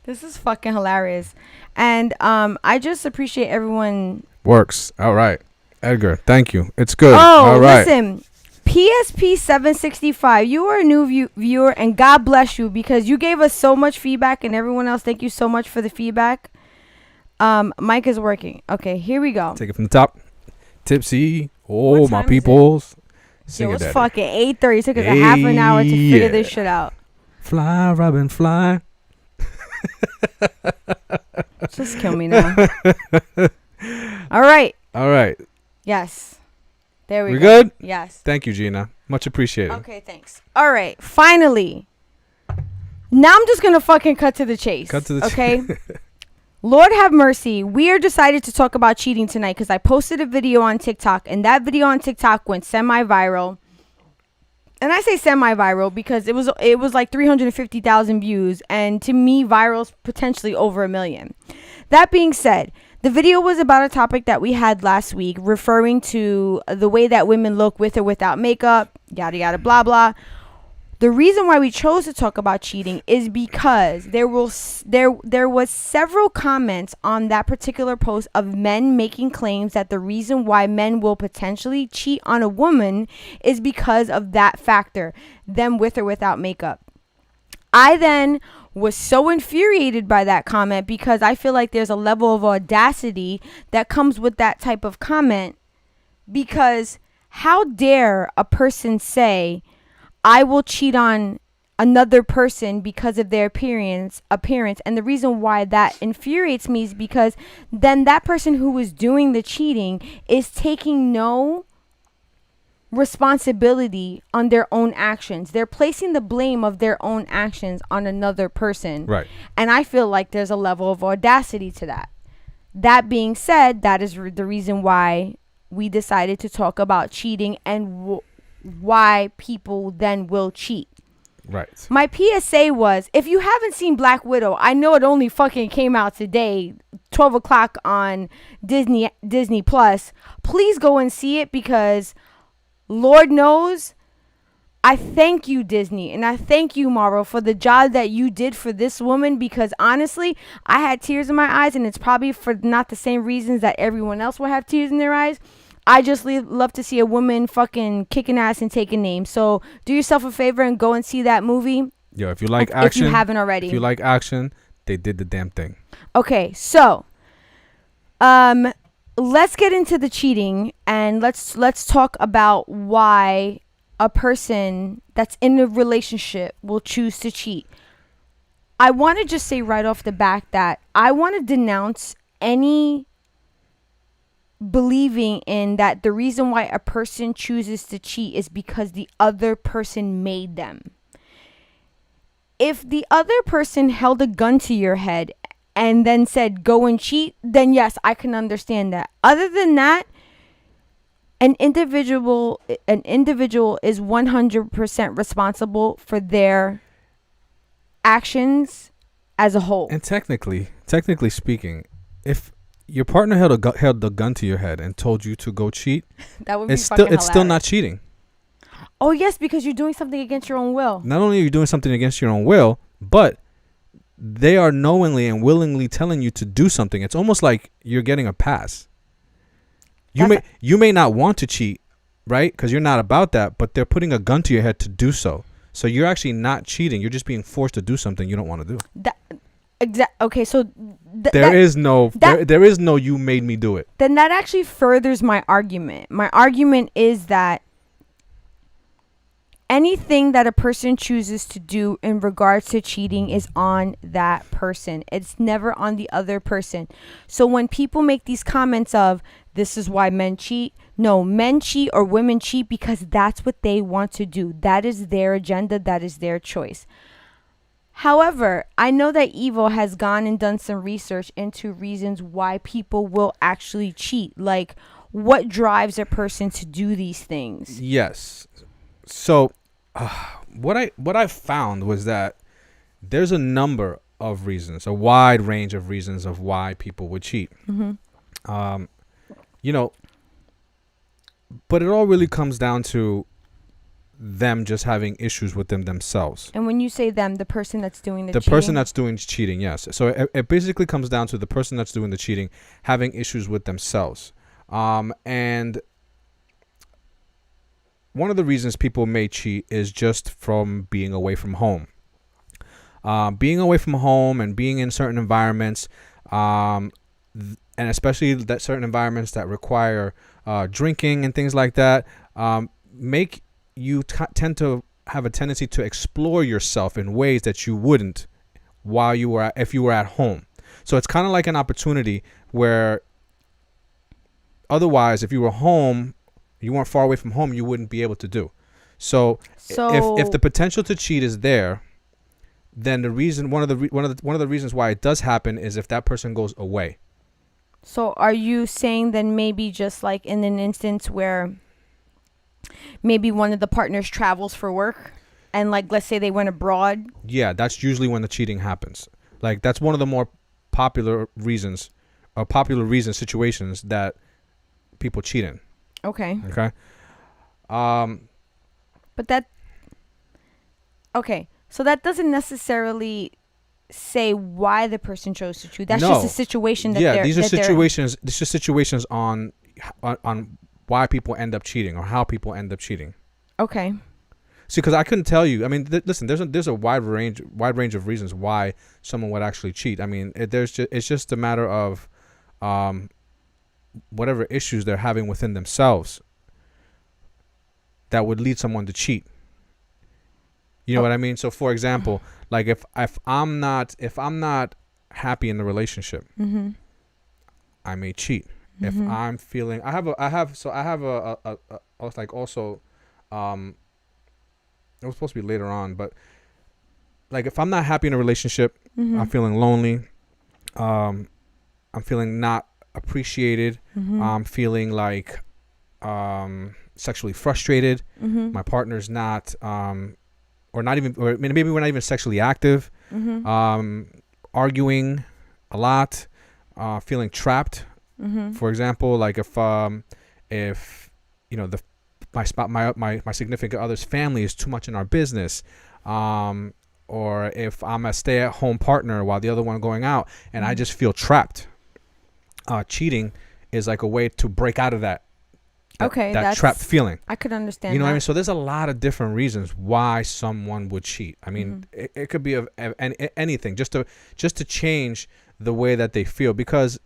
This is fucking hilarious. And I just appreciate everyone. Works. All right. Edgar, thank you. It's good. Oh, all right. listen. PSP 765, you are a new viewer, and God bless you because you gave us so much feedback, and everyone else, thank you so much for the feedback. Mic is working. Okay, here we go. Take it from the top. Tipsy. Oh, What my time is peoples. It Sing was it, Daddy. fucking 8:30. It took us a half an hour to figure Yeah. this shit out. Fly, Robin, fly. Just kill me now. All right. All right. Yes. There we We go. good? Yes. Thank you, Gina. Much appreciated. Okay, thanks. All right. Finally. Now I'm just going to fucking cut to the chase. Cut to the okay? Lord have mercy. We are decided to talk about cheating tonight because I posted a video on TikTok, and that video on TikTok went semi-viral. And I say semi-viral because it was like 350,000 views, and to me, viral's potentially over 1 million. That being said, the video was about a topic that we had last week, referring to the way that women look with or without makeup, yada yada blah blah. The reason why we chose to talk about cheating is because there was several comments on that particular post of men making claims that the reason why men will potentially cheat on a woman is because of that factor, them with or without makeup. I then was so infuriated by that comment because I feel like there's a level of audacity that comes with that type of comment, because how dare a person say, I will cheat on another person because of their appearance, and the reason why that infuriates me is because then that person who is doing the cheating is taking no responsibility on their own actions. They're placing the blame of their own actions on another person. Right. And I feel like there's a level of audacity to that. That being said, that is the reason why we decided to talk about cheating and why people then will cheat. Right. My PSA was, if you haven't seen Black Widow, I know it only fucking came out today, 12 o'clock on Disney Plus. Please go and see it, because Lord knows, I thank you, Disney, and I thank you, Marvel, for the job that you did for this woman, because honestly, I had tears in my eyes, and it's probably for not the same reasons that everyone else will have tears in their eyes. I just love to see a woman fucking kicking ass and taking names. So do yourself a favor and go and see that movie. Yo, if you like action, if you haven't already. If you like action, they did the damn thing. Okay, so let's get into the cheating, and let's talk about why a person that's in a relationship will choose to cheat. I want to just say right off the bat that I want to denounce any believing in that the reason why a person chooses to cheat is because the other person made them. If the other person held a gun to your head and then said go and cheat, then yes, I can understand that. Other than that, an individual is 100% responsible for their actions as a whole. And technically speaking, if your partner held the gun to your head and told you to go cheat, that would be it's fucking still not cheating. Oh yes, because you're doing something against your own will. Not only are you doing something against your own will, but they are knowingly and willingly telling you to do something. It's almost like you're getting a pass. You may not want to cheat, right? Because you're not about that, but they're putting a gun to your head to do so. So you're actually not cheating. You're just being forced to do something you don't want to do. Okay, so there is no you made me do it. Then that actually furthers my argument. My argument is that anything that a person chooses to do in regards to cheating is on that person. It's never on the other person. So when people make these comments of this is why men cheat, no, men cheat or women cheat because that's what they want to do. That is their agenda. That is their choice. However, I know that Evo has gone and done some research into reasons why people will actually cheat. Like, what drives a person to do these things? Yes. So, what I found was that there's a number of reasons, a wide range of reasons of why people would cheat. Mm-hmm. But it all really comes down to them just having issues with themselves. And when you say them, the person that's doing the The cheating? person that's doing cheating, yes. So it basically comes down to the person that's doing the cheating having issues with themselves. And one of the reasons people may cheat is just from being away from home. Being away from home and being in certain environments, and especially that certain environments that require drinking and things like that, make you tend to have a tendency to explore yourself in ways that you wouldn't if you were at home. So it's kind of like an opportunity where otherwise, if you were home, you weren't far away from home, you wouldn't be able to do. So if the potential to cheat is there, then the reason one of the reasons why it does happen is if that person goes away. So are you saying then maybe just like in an instance where maybe one of the partners travels for work and like let's say they went abroad? Yeah, that's usually when the cheating happens. Like that's one of the more popular reasons situations that people cheat in. Okay. Okay. So that doesn't necessarily say why the person chose to cheat. That's No. just a situation that these are situations. These are situations on why people end up cheating or how people end up cheating. Okay. See, because I couldn't tell you. I mean, listen. There's a wide range of reasons why someone would actually cheat. I mean, it's just a matter of whatever issues they're having within themselves that would lead someone to cheat. You know what I mean? So, for example, like if I'm not happy in the relationship, Mm-hmm. I may cheat. Mm-hmm. If I'm feeling, I have a like also, it was supposed to be later on, but like if I'm not happy in a relationship, Mm-hmm. I'm feeling lonely, I'm feeling not appreciated, Mm-hmm. I'm feeling like sexually frustrated. Mm-hmm. My partner's not or maybe we're not even sexually active, Mm-hmm. arguing a lot, feeling trapped. Mm-hmm. For example, like if you know my significant other's family is too much in our business, or if I'm a stay-at-home partner while the other one going out, and I just feel trapped. Cheating is like a way to break out of that trapped feeling. I could understand. You know what I mean? So there's a lot of different reasons why someone would cheat. I mean, it could be of anything, just to change the way that they feel, because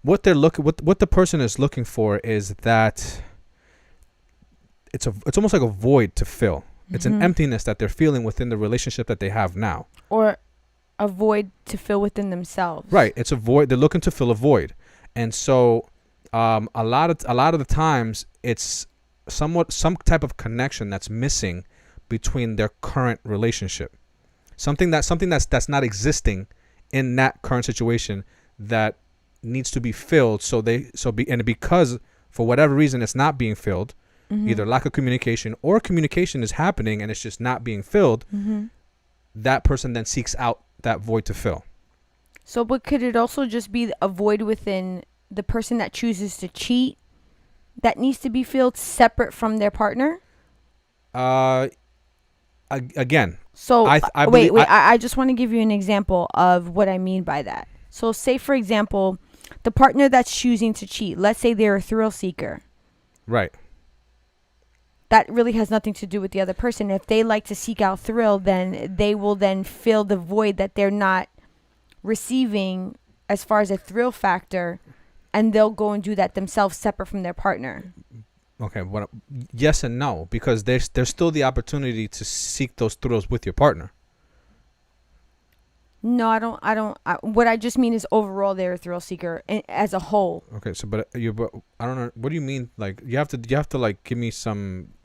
what the person is looking for is that it's almost like a void to fill. It's an emptiness that they're feeling within the relationship that they have now, or a void to fill within themselves. Right. It's a void. They're looking to fill a void, and so a lot of the times it's some type of connection that's missing between their current relationship. Something that's not existing in that current situation that needs to be filled. Because for whatever reason it's not being filled, either lack of communication or communication is happening and it's just not being filled. That person then seeks out that void to fill. So, but could it also just be a void within the person that chooses to cheat that needs to be filled separate from their partner? Again. So I just want to give you an example of what I mean by that. So say, for example, the partner that's choosing to cheat, let's say they're a thrill seeker. Right. That really has nothing to do with the other person. If they like to seek out thrill, then they will then fill the void that they're not receiving as far as a thrill factor, and they'll go and do that themselves separate from their partner. Okay, yes and no, because there's still the opportunity to seek those thrills with your partner. No, I don't. What I just mean is overall they're a thrill seeker as a whole. Okay, so but I don't know. What do you mean? Like you have to like give me a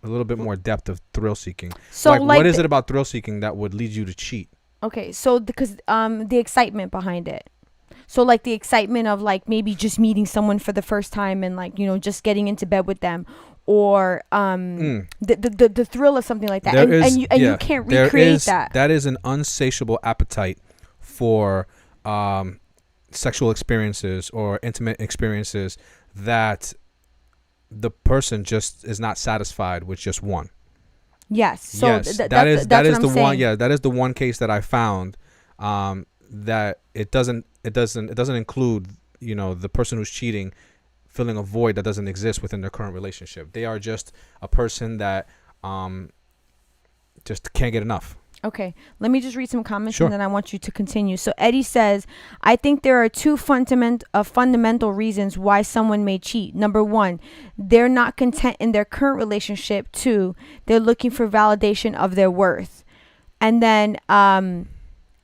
little bit more depth of thrill seeking. So like what is it about thrill seeking that would lead you to cheat? Okay, so because the excitement behind it. So like the excitement of like maybe just meeting someone for the first time and like, you know, just getting into bed with them, or the thrill of something like that. You can't recreate that. That is an insatiable appetite for sexual experiences or intimate experiences that the person just is not satisfied with just one. Yes. So Yes, that's that is what I'm the saying. one. Yeah, that is the one case that I found. That it doesn't include, the person who's cheating filling a void that doesn't exist within their current relationship. They are just a person that just can't get enough. Okay, let me just read some comments Sure. and then I want you to continue. So Eddie says, I think there are two fundamental reasons why someone may cheat. Number one, they're not content in their current relationship. Two, they're looking for validation of their worth. And then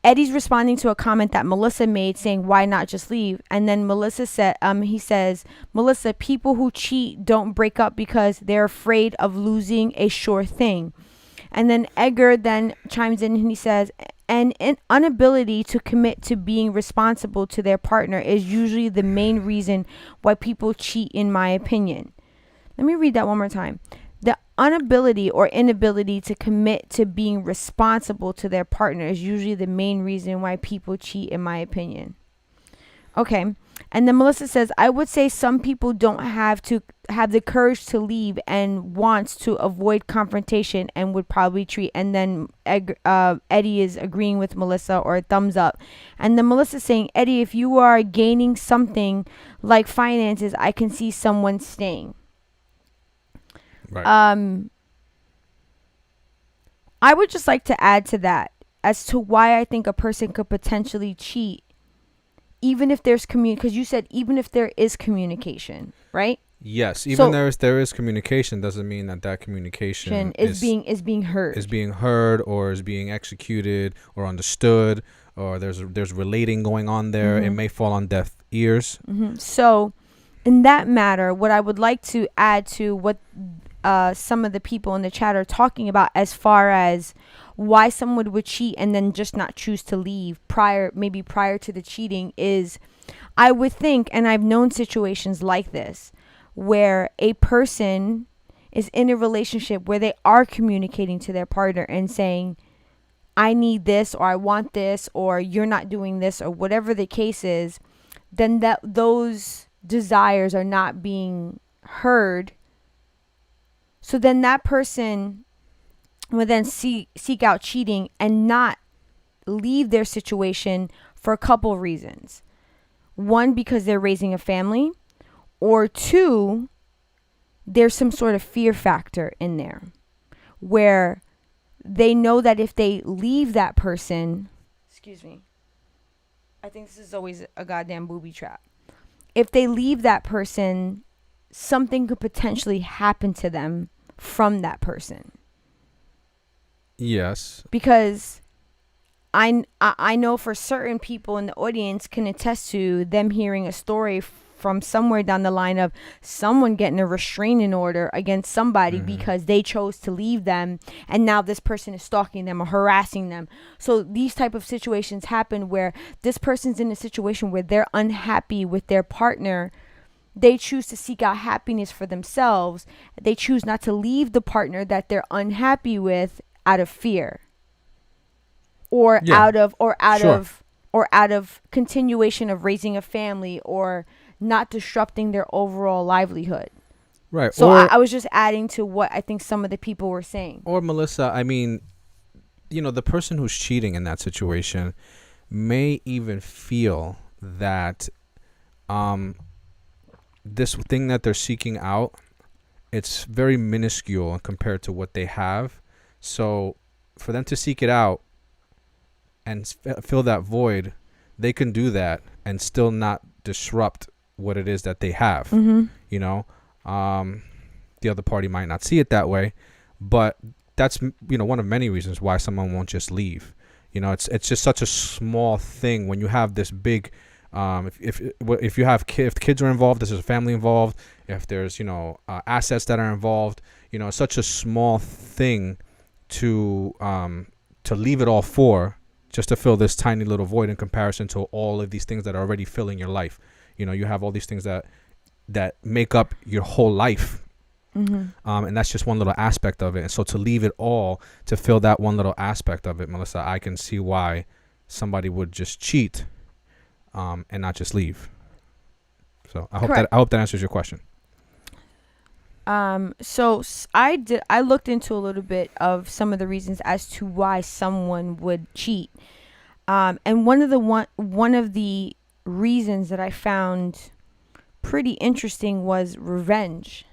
Eddie's responding to a comment that Melissa made saying, why not just leave? And then Melissa said, he says, Melissa, people who cheat don't break up because they're afraid of losing a sure thing. And then Edgar then chimes in and he says, an inability to commit to being responsible to their partner is usually the main reason why people cheat, in my opinion. Let me read that one more time. The inability to commit to being responsible to their partner is usually the main reason why people cheat, in my opinion. Okay. And then Melissa says, I would say some people don't have the courage to leave and wants to avoid confrontation and would probably treat. And then Eddie is agreeing with Melissa, or a thumbs up. And then Melissa saying, Eddie, if you are gaining something like finances, I can see someone staying. Right. I would just like to add to that as to why I think a person could potentially cheat, even if there's because you said even if there is communication, right? Yes, even there is communication doesn't mean that communication is being heard, or is being executed or understood, or there's relating going on there. Mm-hmm. It may fall on deaf ears. Mm-hmm. So in that matter, what I would like to add to what some of the people in the chat are talking about as far as why someone would cheat and then just not choose to leave prior to the cheating is, I would think, and I've known situations like this, where a person is in a relationship where they are communicating to their partner and saying, I need this, or I want this, or you're not doing this, or whatever the case is, then those desires are not being heard. So then that person will then seek out cheating and not leave their situation for a couple reasons. One, because they're raising a family, or two, there's some sort of fear factor in there where they know that if they leave that person, excuse me, I think this is always a goddamn booby trap. If they leave that person, something could potentially happen to them from that person. Yes. Because I know for certain people in the audience can attest to them hearing a story from somewhere down the line of someone getting a restraining order against somebody because they chose to leave them, and now this person is stalking them or harassing them. So these type of situations happen where this person's in a situation where they're unhappy with their partner. They choose to seek out happiness for themselves. They choose not to leave the partner that they're unhappy with out of fear, or out of continuation of raising a family, or not disrupting their overall livelihood. Right. So I was just adding to what I think some of the people were saying. Or Melissa, I mean, the person who's cheating in that situation may even feel that this thing that they're seeking out, it's very minuscule compared to what they have. So for them to seek it out and fill that void, they can do that and still not disrupt what it is that they have. Mm-hmm. The other party might not see it that way, but that's one of many reasons why someone won't just leave. It's just such a small thing when you have this big. If you have if kids are involved, if there's a family involved, if there's assets that are involved, it's such a small thing to leave it all for, just to fill this tiny little void in comparison to all of these things that are already filling your life. You have all these things that make up your whole life. Mm-hmm. And that's just one little aspect of it. And so to leave it all to fill that one little aspect of it, Melissa, I can see why somebody would just cheat and not just leave. So I hope that answers your question. I looked into a little bit of some of the reasons as to why someone would cheat. And one of the reasons that I found pretty interesting was revenge.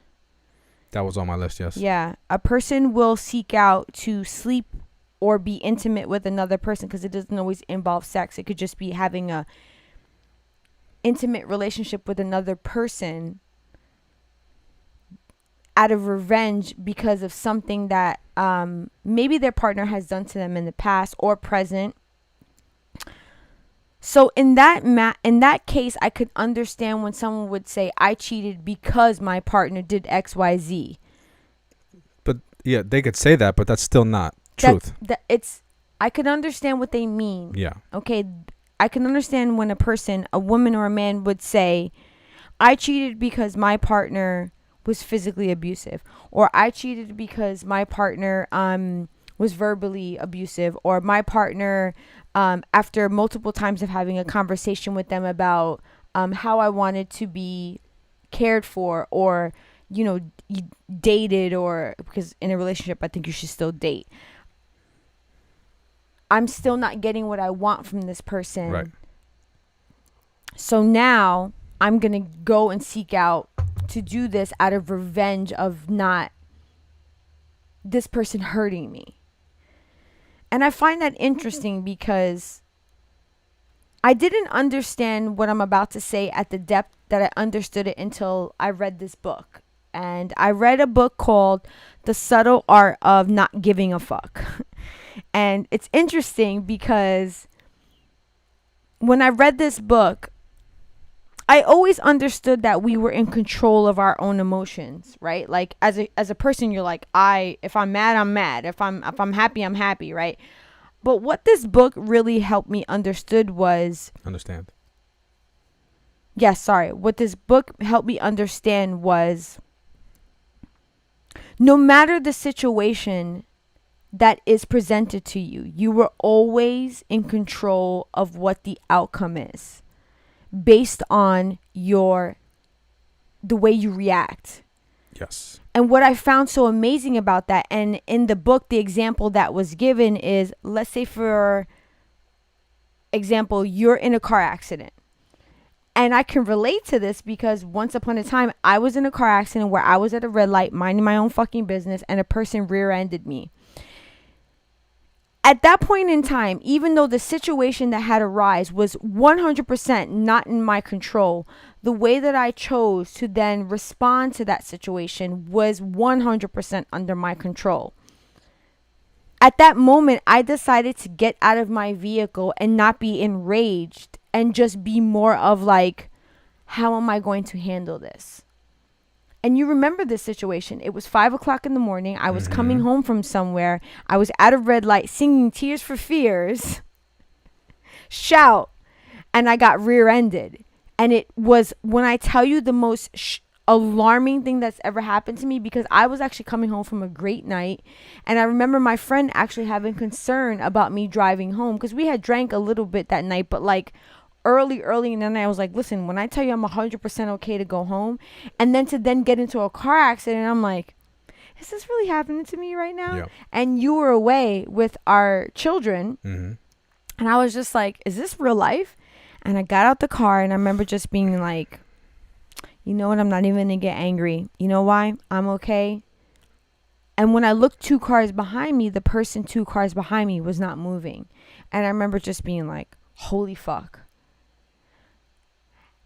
That was on my list, yes. Yeah, a person will seek out to sleep or be intimate with another person, because it doesn't always involve sex. It could just be having a intimate relationship with another person out of revenge because of something that maybe their partner has done to them in the past or present. So in that case, I could understand when someone would say, I cheated because my partner did XYZ. But yeah, they could say that, but that's still not truth. I could understand what they mean. Yeah. Okay, I can understand when a woman or a man would say, I cheated because my partner was physically abusive, or I cheated because my partner was verbally abusive, or my partner, after multiple times of having a conversation with them about how I wanted to be cared for, or dated, or because in a relationship I think you should still date, I'm still not getting what I want from this person. Right. So now I'm going to go and seek out to do this out of revenge of not this person hurting me. And I find that interesting because I didn't understand what I'm about to say at the depth that I understood it until I read this book. And I read a book called The Subtle Art of Not Giving a Fuck. And it's interesting because when I read this book, I always understood that we were in control of our own emotions, right? Like as a person, you're like, if I'm mad, I'm mad. If I'm happy, I'm happy, right? But what this book really helped me understand was no matter the situation that is presented to you, you were always in control of what the outcome is, based on the way you react. Yes. And what I found so amazing about that, and in the book, the example that was given is, let's say for example, you're in a car accident. And I can relate to this because once upon a time, I was in a car accident where I was at a red light, minding my own fucking business, and a person rear-ended me. At that point in time, even though the situation that had arisen was 100% not in my control, the way that I chose to then respond to that situation was 100% under my control. At that moment, I decided to get out of my vehicle and not be enraged and just be more of like, how am I going to handle this? And you remember this situation. It was 5:00 in the morning. I was coming home from somewhere. I was at a red light singing Tears for Fears. Shout. And I got rear-ended. And it was, when I tell you, the most alarming thing that's ever happened to me, because I was actually coming home from a great night. And I remember my friend actually having concern about me driving home because we had drank a little bit that night, but like early in the night, I was like, listen, when I tell you I'm 100% okay to go home, and then to get into a car accident, I'm like, is this really happening to me right now? Yeah. And you were away with our children. Mm-hmm. And I was just like, is this real life? And I got out the car and I remember just being like, you know what? I'm not even going to get angry. You know why? I'm okay. And when I looked 2 cars behind me, the person 2 cars behind me was not moving. And I remember just being like, holy fuck.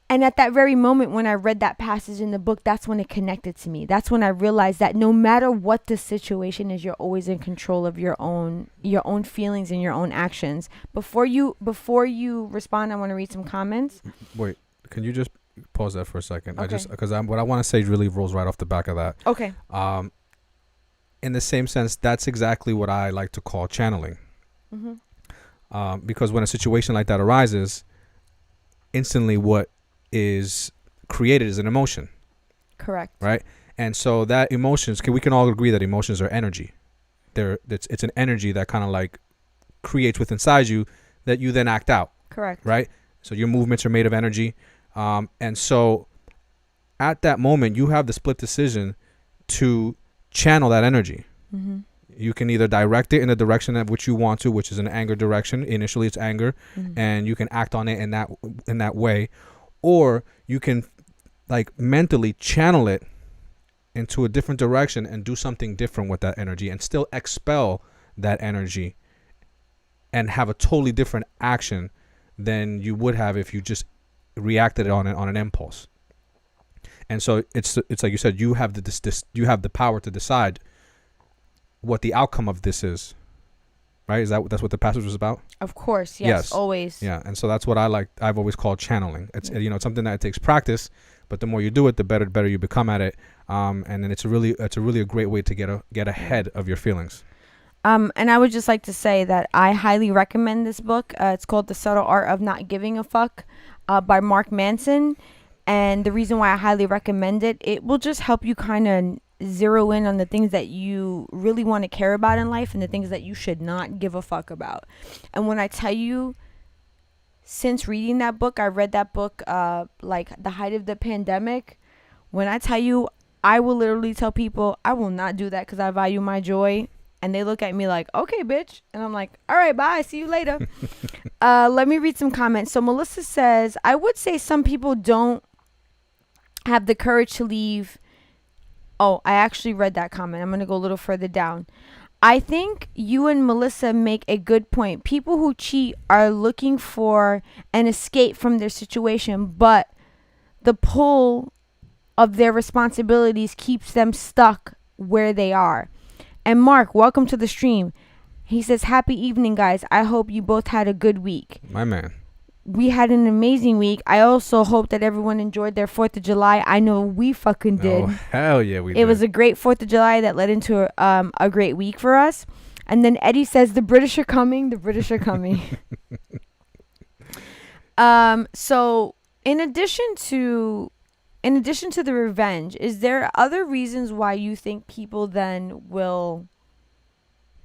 And at that very moment, when I read that passage in the book, that's when it connected to me. That's when I realized that no matter what the situation is, you're always in control of your own feelings and your own actions. Before you respond, I want to read some comments. Wait, can you just pause that for a second? Okay. Because what I want to say really rolls right off the back of that. Okay. In the same sense, that's exactly what I like to call channeling. Mm-hmm. Because when a situation like that arises, instantly what is created is an emotion. Correct. Right? And so that emotions, we can all agree that emotions are energy. It's an energy that kind of like creates within inside you that you then act out. Correct. Right? So your movements are made of energy. And so at that moment, you have the split decision to channel that energy. Mm-hmm. You can either direct it in the direction of which you want to, which is an anger direction. Initially, it's anger, and you can act on it in that way, or you can like mentally channel it into a different direction and do something different with that energy, and still expel that energy, and have a totally different action than you would have if you just reacted on an impulse. And so it's like you said, you have you have the power to decide what the outcome of this is, right? That's what the passage was about? Of course, yes, always. Yeah, and so that's what I've always called channeling. It's it's something that takes practice, but the more you do it, the better you become at it. And then it's really a great way to get ahead of your feelings. And I would just like to say that I highly recommend this book. It's called The Subtle Art of Not Giving a Fuck by Mark Manson. And the reason why I highly recommend it, it will just help you kind of zero in on the things that you really want to care about in life and the things that you should not give a fuck about. And when I tell you, since reading that book, I read that book like the height of the pandemic. When I tell you, I will literally tell people I will not do that because I value my joy. And they look at me like, okay, bitch. And I'm like, all right, bye. See you later. Let me read some comments. So Melissa says, I would say some people don't have the courage to leave. Oh, I actually read that comment. I'm going to go a little further down. I think you and Melissa make a good point. People who cheat are looking for an escape from their situation, but the pull of their responsibilities keeps them stuck where they are. And Mark, welcome to the stream. He says, happy evening, guys. I hope you both had a good week. My man. We had an amazing week. I also hope that everyone enjoyed their 4th of July. I know we fucking did. Oh, hell yeah, we did. It was a great 4th of July that led into a great week for us. And then Eddie says, the British are coming. The British are coming. So in addition to the revenge, is there other reasons why you think people then will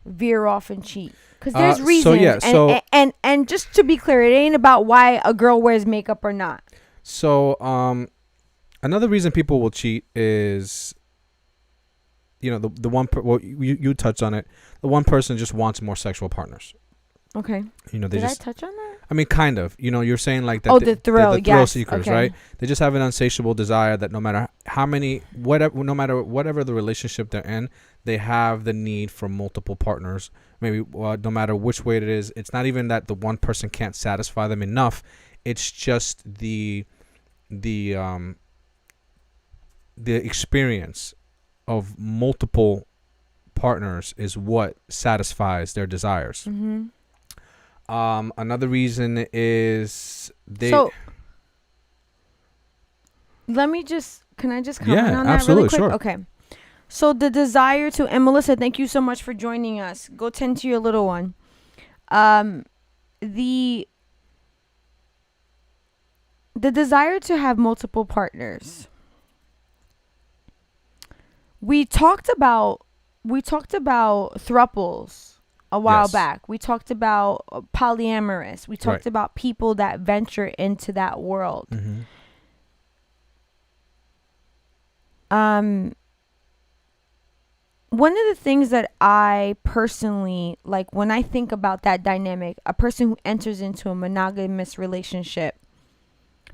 veer off and cheat? Because there's reasons. And just to be clear, it ain't about why a girl wears makeup or not. So another reason people will cheat is, the one you touched on it. The one person just wants more sexual partners. Okay. Did I touch on that? I mean, kind of. You're saying like that. Oh, the thrill. The thrill yes. seekers, Okay. right? They just have an insatiable desire that no matter whatever the relationship they're in, they have the need for multiple partners. Maybe no matter which way it is, it's not even that the one person can't satisfy them enough. It's just the experience of multiple partners is what satisfies their desires. Mm-hmm. Another reason is So, can I just comment on that absolutely, really quick? sure. Okay. So the desire to, and Melissa, thank you so much for joining us. Go tend to your little one. The desire to have multiple partners. We talked about thruples a while back. We talked about polyamorous. We talked about people that venture into that world. Mm-hmm. One of the things that I personally like when I think about that dynamic, a person who enters into a monogamous relationship,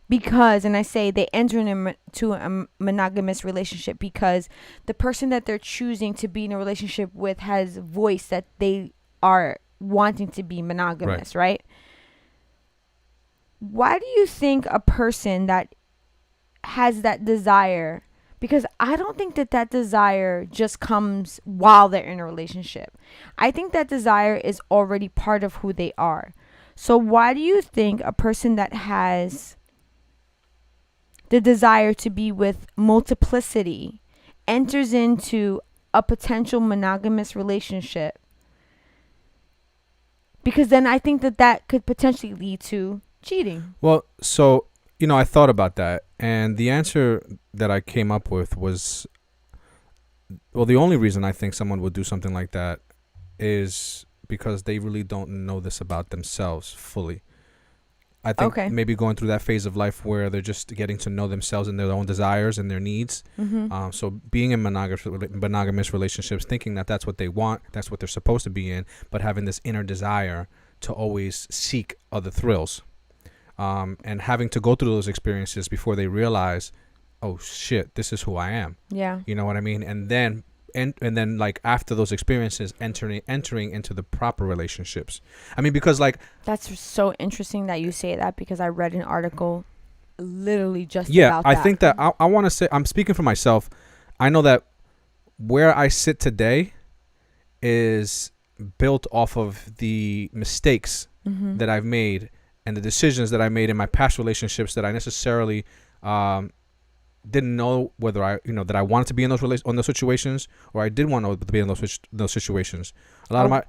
and I say they enter into a monogamous relationship because the person that they're choosing to be in a relationship with has voiced that they are wanting to be monogamous, right? Why do you think a person that has that desire, because I don't think that desire just comes while they're in a relationship. I think that desire is already part of who they are. So why do you think a person that has the desire to be with multiplicity enters into a potential monogamous relationship? Because then I think that could potentially lead to cheating. Well, so, I thought about that. And the answer that I came up with was, the only reason I think someone would do something like that is because they really don't know this about themselves fully. I think Okay. maybe going through that phase of life where they're just getting to know themselves and their own desires and their needs. So being in monogamous relationships, thinking that that's what they want, that's what they're supposed to be in, but having this inner desire to always seek other thrills, and having to go through those experiences before they realize, oh shit, this is who I am. Yeah. You know what I mean? And then like after those experiences, entering into the proper relationships. I mean, because like That's so interesting that you say that, because I read an article literally just yeah, about I that. think that I want to say, I'm speaking for myself. I know that where I sit today is built off of the mistakes that I've made and the decisions that I made in my past relationships that I necessarily didn't know whether that I wanted to be in those situations, or I did want to be in those situations. A lot of my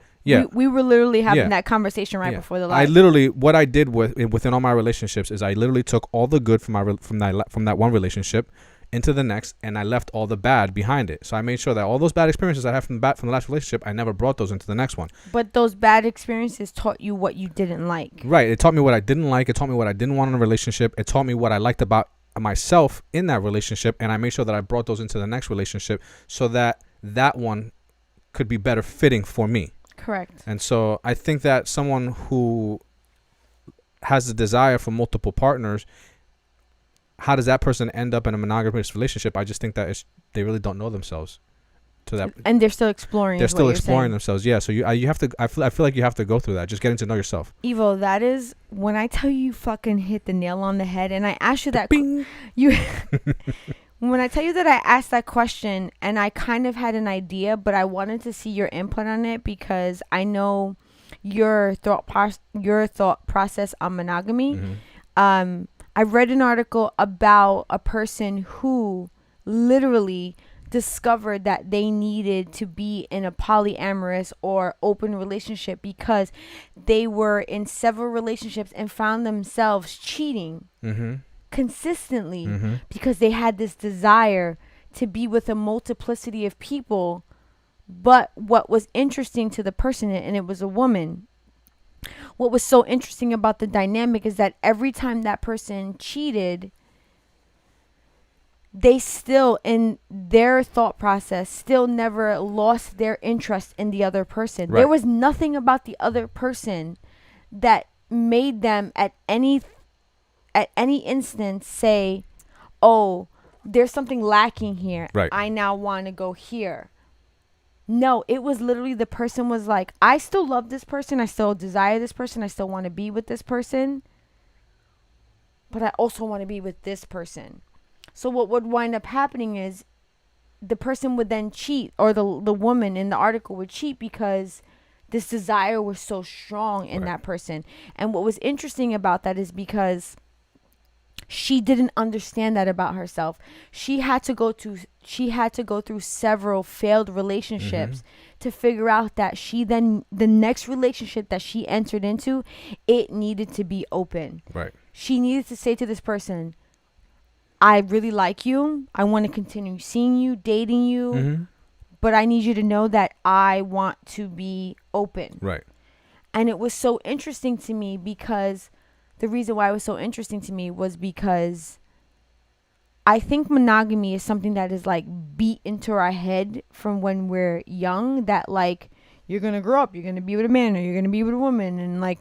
we were literally having that conversation right before the live. I literally, what I did within all my relationships is I literally took all the good from that one relationship into the next, and I left all the bad behind it. So I made sure that all those bad experiences I had from the last relationship, I never brought those into the next one. But those bad experiences taught you what you didn't like. Right. It taught me what I didn't like. It taught me what I didn't want in a relationship. It taught me what I liked about myself in that relationship, and I made sure that I brought those into the next relationship so that one could be better fitting for me. Correct. And so I think that someone who has the desire for multiple partners, how does that person end up in a monogamous relationship? I just think that they really don't know themselves. And they're still exploring. They're still exploring themselves. Yeah. So you have to. I feel like you have to go through that. Just getting to know yourself. Evo, that is when I tell you fucking hit the nail on the head. And I asked you that. When I tell you that I asked that question, and I kind of had an idea, but I wanted to see your input on it because I know your thought process on monogamy. I read an article about a person who literally discovered that they needed to be in a polyamorous or open relationship because they were in several relationships and found themselves cheating consistently because they had this desire to be with a multiplicity of people. But what was interesting to the person, and it was a woman, what was so interesting about the dynamic is that every time that person cheated, they still, in their thought process, still never lost their interest in the other person. Right. There was nothing about the other person that made them at any instance say, oh, there's something lacking here. Right. I now want to go here. No, it was literally the person was like, I still love this person. I still desire this person. I still want to be with this person. But I also want to be with this person. So what would wind up happening is the person would then cheat, or the woman in the article would cheat because this desire was so strong in that person. And what was interesting about that is because she didn't understand that about herself. She had to go through several failed relationships to figure out that the next relationship that she entered into, it needed to be open. Right. She needed to say to this person, I really like you. I want to continue seeing you, dating you. But I need you to know that I want to be open. Right. And it was so interesting to me because the reason why it was so interesting to me was because I think monogamy is something that is like beat into our head from when we're young, that like you're going to grow up, you're going to be with a man or you're going to be with a woman. And like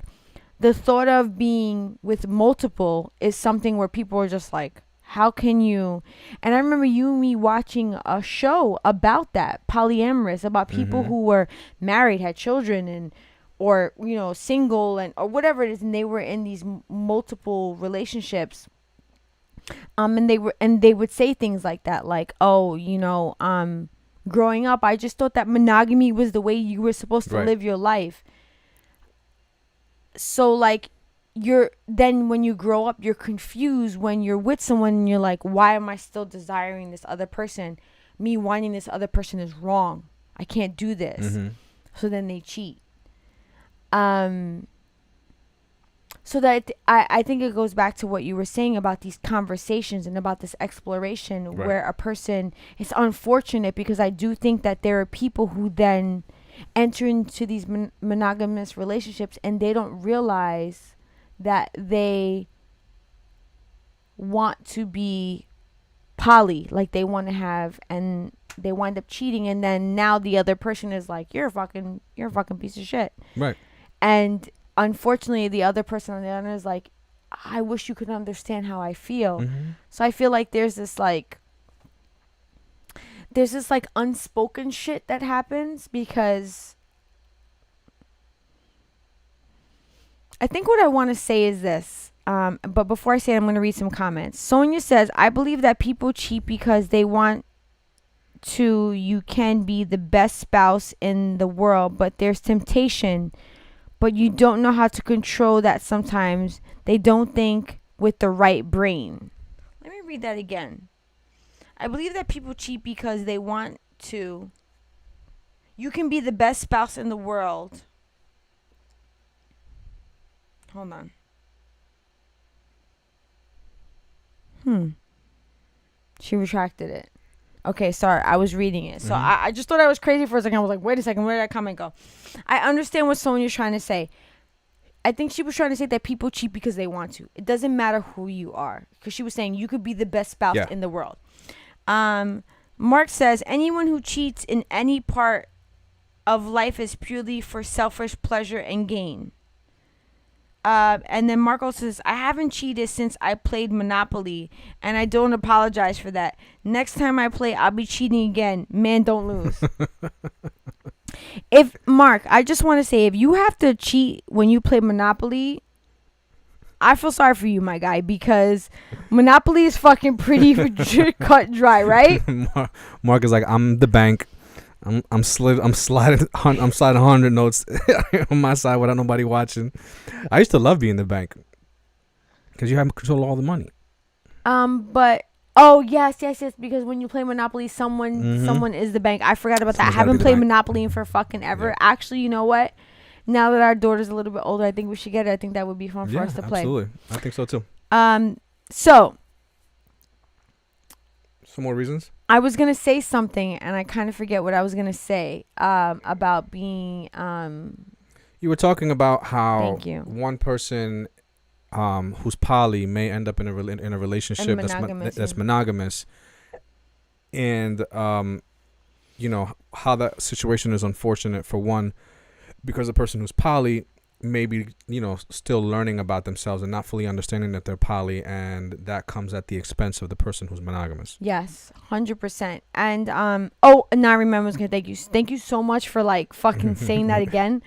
the thought of being with multiple is something where people are just like, how can you? And I remember you and me watching a show about that, polyamorous, about people who were married, had children, or single, or whatever it is, and they were in these multiple relationships. And they would say things like that, like, oh, growing up, I just thought that monogamy was the way you were supposed to live your life. So like, when you grow up, you're confused when you're with someone and you're like, why am I still desiring this other person? Me wanting this other person is wrong. I can't do this. So then they cheat. So that I think it goes back to what you were saying about these conversations and about this exploration where a person, it's unfortunate because I do think that there are people who then enter into these monogamous relationships and they don't realize that they want to be poly, like they want to have, and they wind up cheating, and then now the other person is like, you're a fucking piece of shit. Right. And unfortunately, the other person on the other is like, I wish you could understand how I feel. Mm-hmm. So I feel like there's this like unspoken shit that happens, because I think what I want to say is this. But before I say it, I'm going to read some comments. Sonia says, I believe that people cheat because they want to. You can be the best spouse in the world, but there's temptation. But you don't know how to control that sometimes. They don't think with the right brain. Let me read that again. I believe that people cheat because they want to. You can be the best spouse in the world. Hold on. She retracted it. Okay, sorry. I was reading it. So I just thought I was crazy for a second. I was like, wait a second. Where did that comment go? I understand what Sonia's trying to say. I think she was trying to say that people cheat because they want to. It doesn't matter who you are. Because she was saying you could be the best spouse in the world. Mark says, anyone who cheats in any part of life is purely for selfish pleasure and gain. And then Marco says, I haven't cheated since I played Monopoly, and I don't apologize for that. Next time I play, I'll be cheating again. Man, don't lose. I just want to say, if you have to cheat when you play Monopoly, I feel sorry for you, my guy, because Monopoly is fucking pretty cut dry, right? Mark is like, I'm the bank. I'm sliding 100 notes on my side without nobody watching. I used to love being the bank because you have control of all the money. But yes, because when you play Monopoly, someone is the bank. I forgot about that. I haven't played Monopoly in for fucking ever. Yeah. Actually, you know what? Now that our daughter's a little bit older, I think we should get it. I think that would be fun for us to play. Absolutely. I think so too. So some more reasons? I was going to say something, and I kind of forget what I was going to say about being... You were talking about how one person who's poly may end up in a relationship that's monogamous. And, how that situation is unfortunate for one, because the person who's poly may be, still learning about themselves and not fully understanding that they're poly, and that comes at the expense of the person who's monogamous. Yes, 100%. And now I remember, I was gonna thank you so much for like fucking saying that again.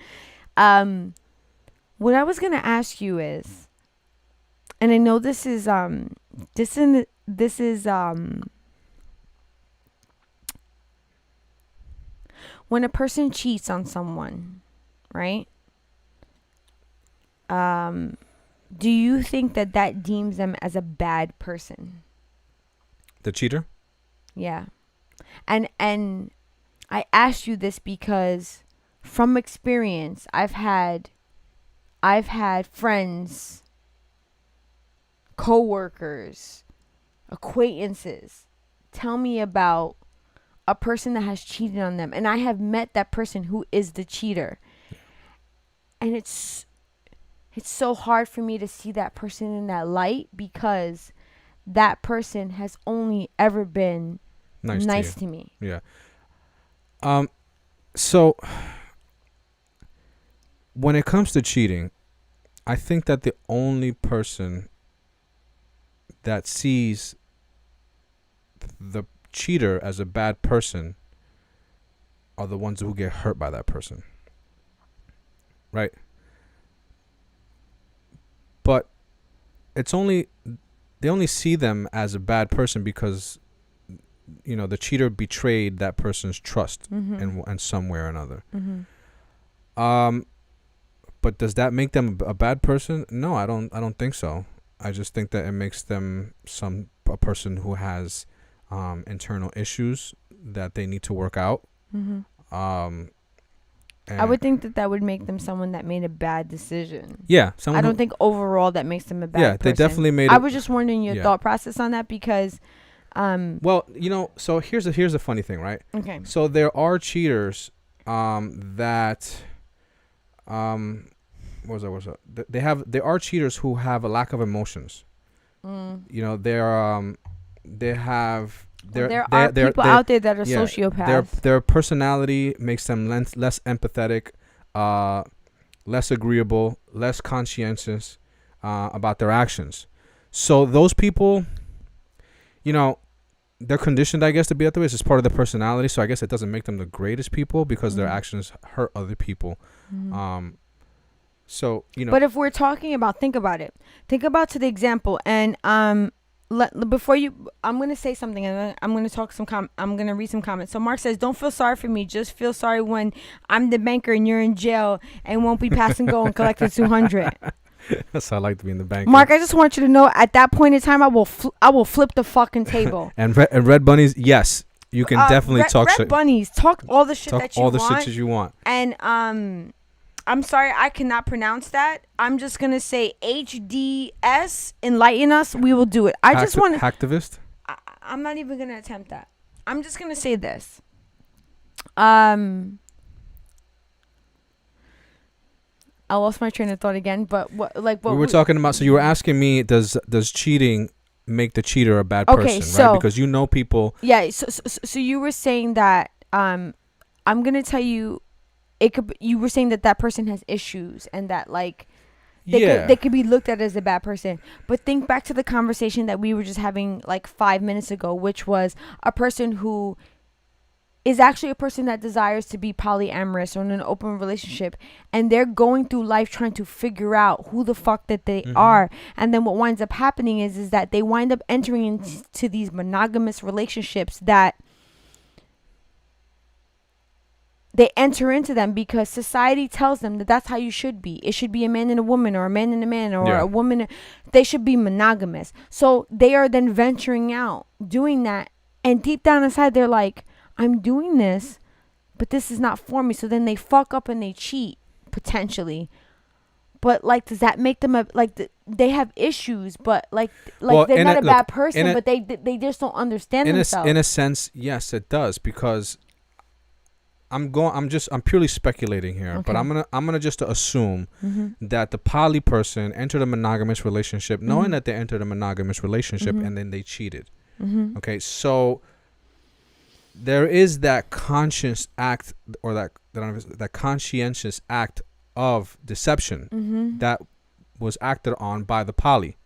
What I was gonna ask you is, and I know this is when a person cheats on someone, right? Do you think that deems them as a bad person? The cheater? Yeah. And I asked you this because from experience, I've had friends, coworkers, acquaintances tell me about a person that has cheated on them, and I have met that person who is the cheater. And it's so hard for me to see that person in that light, because that person has only ever been nice to me. Yeah. So when it comes to cheating, I think that the only person that sees the cheater as a bad person are the ones who get hurt by that person. Right? But they only see them as a bad person because, the cheater betrayed that person's trust in some way or another. But does that make them a bad person? No, I don't think so. I just think that it makes them a person who has internal issues that they need to work out. I would think that would make them someone that made a bad decision. Yeah. I don't think overall that makes them a bad person. Yeah, they definitely made I was just wondering your thought process on that, because... well, so here's a funny thing, right? Okay. So there are cheaters that... What's that? There are cheaters who have a lack of emotions. You know, there are people out there that are sociopaths. Their personality makes them less empathetic, less agreeable, less conscientious about their actions. So those people, you know, they're conditioned, I guess, to be that way. It's just part of their personality. So I guess it doesn't make them the greatest people because their actions hurt other people. So, you know. But if we're talking about, think about it. Think about to the example. And before you, I'm going to say something. And then I'm going to talk I'm going to read some comments. So Mark says, don't feel sorry for me. Just feel sorry when I'm the banker and you're in jail and won't be pass and go and collect the 200. That's how I like to be in the bank. Mark, I just want you to know at that point in time, I will flip the fucking table. and red bunnies, yes, you can definitely talk shit. Red bunnies, talk all the shit that you want. All the shit that you want. And I'm sorry, I cannot pronounce that. I'm just gonna say HDS, enlighten us. We will do it. I just want to. Hacktivist. I'm not even gonna attempt that. I'm just gonna say this. I lost my train of thought again, but what we were talking about. So you were asking me, does cheating make the cheater a bad person, right? Because you know people. Yeah. So you were saying that I'm gonna tell you, you were saying that person has issues and that they could be looked at as a bad person. But think back to the conversation that we were just having 5 minutes ago, which was a person who is actually a person that desires to be polyamorous or in an open relationship, and they're going through life trying to figure out who the fuck that they are. And then what winds up happening is that they wind up entering into these monogamous relationships that they enter into them because society tells them that that's how you should be. It should be a man and a woman, or a man and a man, or a woman. They should be monogamous. So they are then venturing out, doing that. And deep down inside, they're like, I'm doing this, but this is not for me. So then they fuck up and they cheat, potentially. But does that make them they have issues, but they're not a bad person, but they just don't understand themselves. In a sense, yes, it does, because I'm purely speculating here, okay. But I'm gonna just assume that the poly person entered a monogamous relationship, knowing that they entered a monogamous relationship, and then they cheated. Okay, so there is that conscious act, or that conscientious act of deception that was acted on by the poly.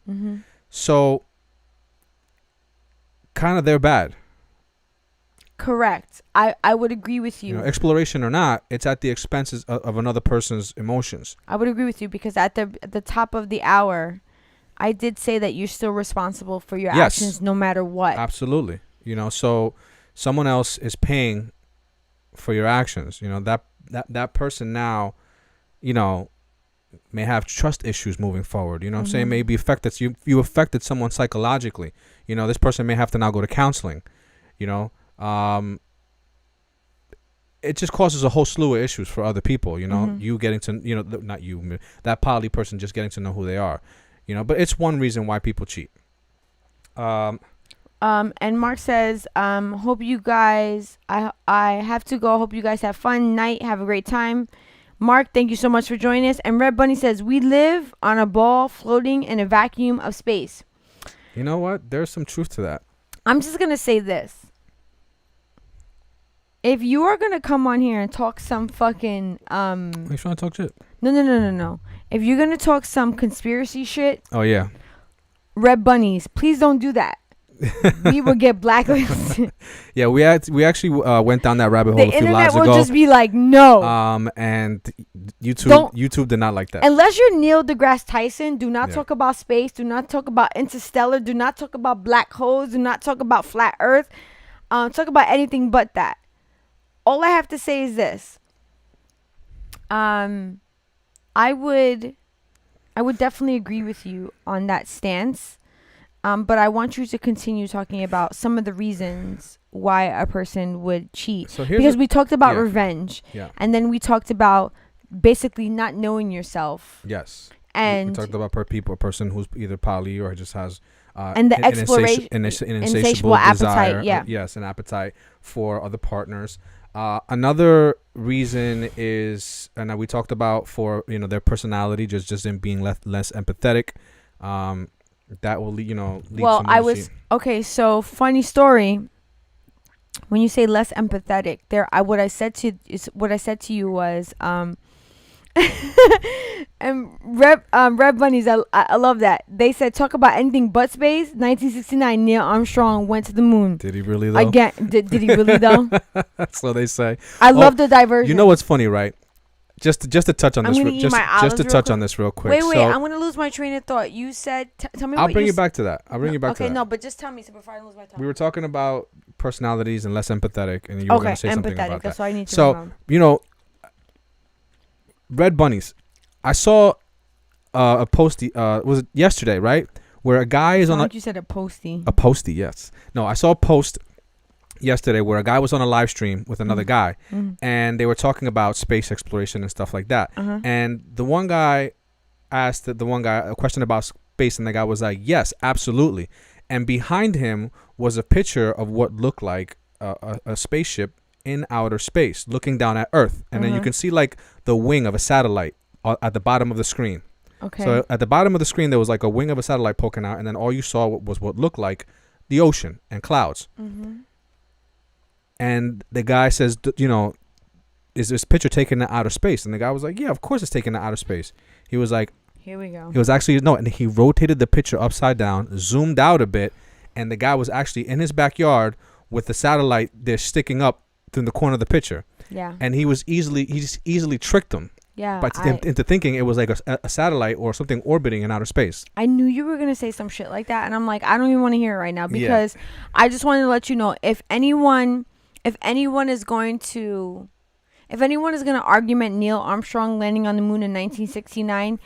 So kind of they're bad. Correct. I would agree with you. Exploration or not, it's at the expenses of another person's emotions. I would agree with you, because at the top of the hour, I did say that you're still responsible for your actions no matter what. Absolutely. So someone else is paying for your actions. That person now, may have trust issues moving forward. You know what I'm saying? Maybe affected you affected someone psychologically. This person may have to now go to counseling. It just causes a whole slew of issues for other people. You getting to not you, that poly person just getting to know who they are. But it's one reason why people cheat. And Mark says, hope you guys, I have to go. Hope you guys have fun night. Have a great time. Mark, thank you so much for joining us. And Red Bunny says, we live on a ball floating in a vacuum of space. You know what? There's some truth to that. I'm just going to say this. If you are going to come on here and talk some fucking... Are you trying to talk shit? No. If you're going to talk some conspiracy shit... Oh, yeah. Red Bunnies, please don't do that. We will get blacklisted. Yeah, we actually went down that rabbit hole a few lives ago. The internet will just be like, no. And YouTube did not like that. Unless you're Neil deGrasse Tyson, do not talk about space. Do not talk about interstellar. Do not talk about black holes. Do not talk about flat Earth. Talk about anything but that. All I have to say is this. I would definitely agree with you on that stance. But I want you to continue talking about some of the reasons why a person would cheat. Because we talked about revenge. Yeah. And then we talked about basically not knowing yourself. Yes. And we talked about a person who's either poly or just has and the exploration, an insatiable appetite. Desire, yes, an appetite for other partners. Another reason is, and we talked about for their personality, just in being less empathetic. That will lead Well, someone to cheat. okay. So funny story. When you say less empathetic, what I said to you was and Red Bunnies, I love that. They said talk about anything but space. 1969, Neil Armstrong went to the moon. Did he really though? Again, did he really though? So they say. I love the diversion. You know what's funny, right? Just to touch on this, just to touch on this real quick. Wait, I'm gonna lose my train of thought. You said, tell me. I'll bring you back to that. Okay, no, but just tell me so before I lose my thought. We were talking about personalities and less empathetic, and you were gonna say something about that. That's all I need to know. So Red Bunnies. I saw a postie. Was it yesterday, right? Where a guy is on. Like you said a postie. A postie, yes. No, I saw a post yesterday where a guy was on a live stream with another guy, and they were talking about space exploration and stuff like that. And the one guy asked the one guy a question about space, and the guy was like, "Yes, absolutely." And behind him was a picture of what looked like a spaceship in outer space, looking down at Earth, and then you can see like the wing of a satellite at the bottom of the screen. Okay. So at the bottom of the screen there was like a wing of a satellite poking out, and then all you saw was what looked like the ocean and clouds. And the guy says, is this picture taken in outer space? And the guy was like, yeah, of course it's taken in outer space. He was like, here we go. It was actually, no, and he rotated the picture upside down, zoomed out a bit, and the guy was actually in his backyard with the satellite dish sticking up through the corner of the picture. Yeah. And he just easily tricked him. Yeah. Into thinking it was like a satellite or something orbiting in outer space. I knew you were going to say some shit like that. And I'm like, I don't even want to hear it right now because I just wanted to let you know if anyone is going to argument Neil Armstrong landing on the moon in 1969,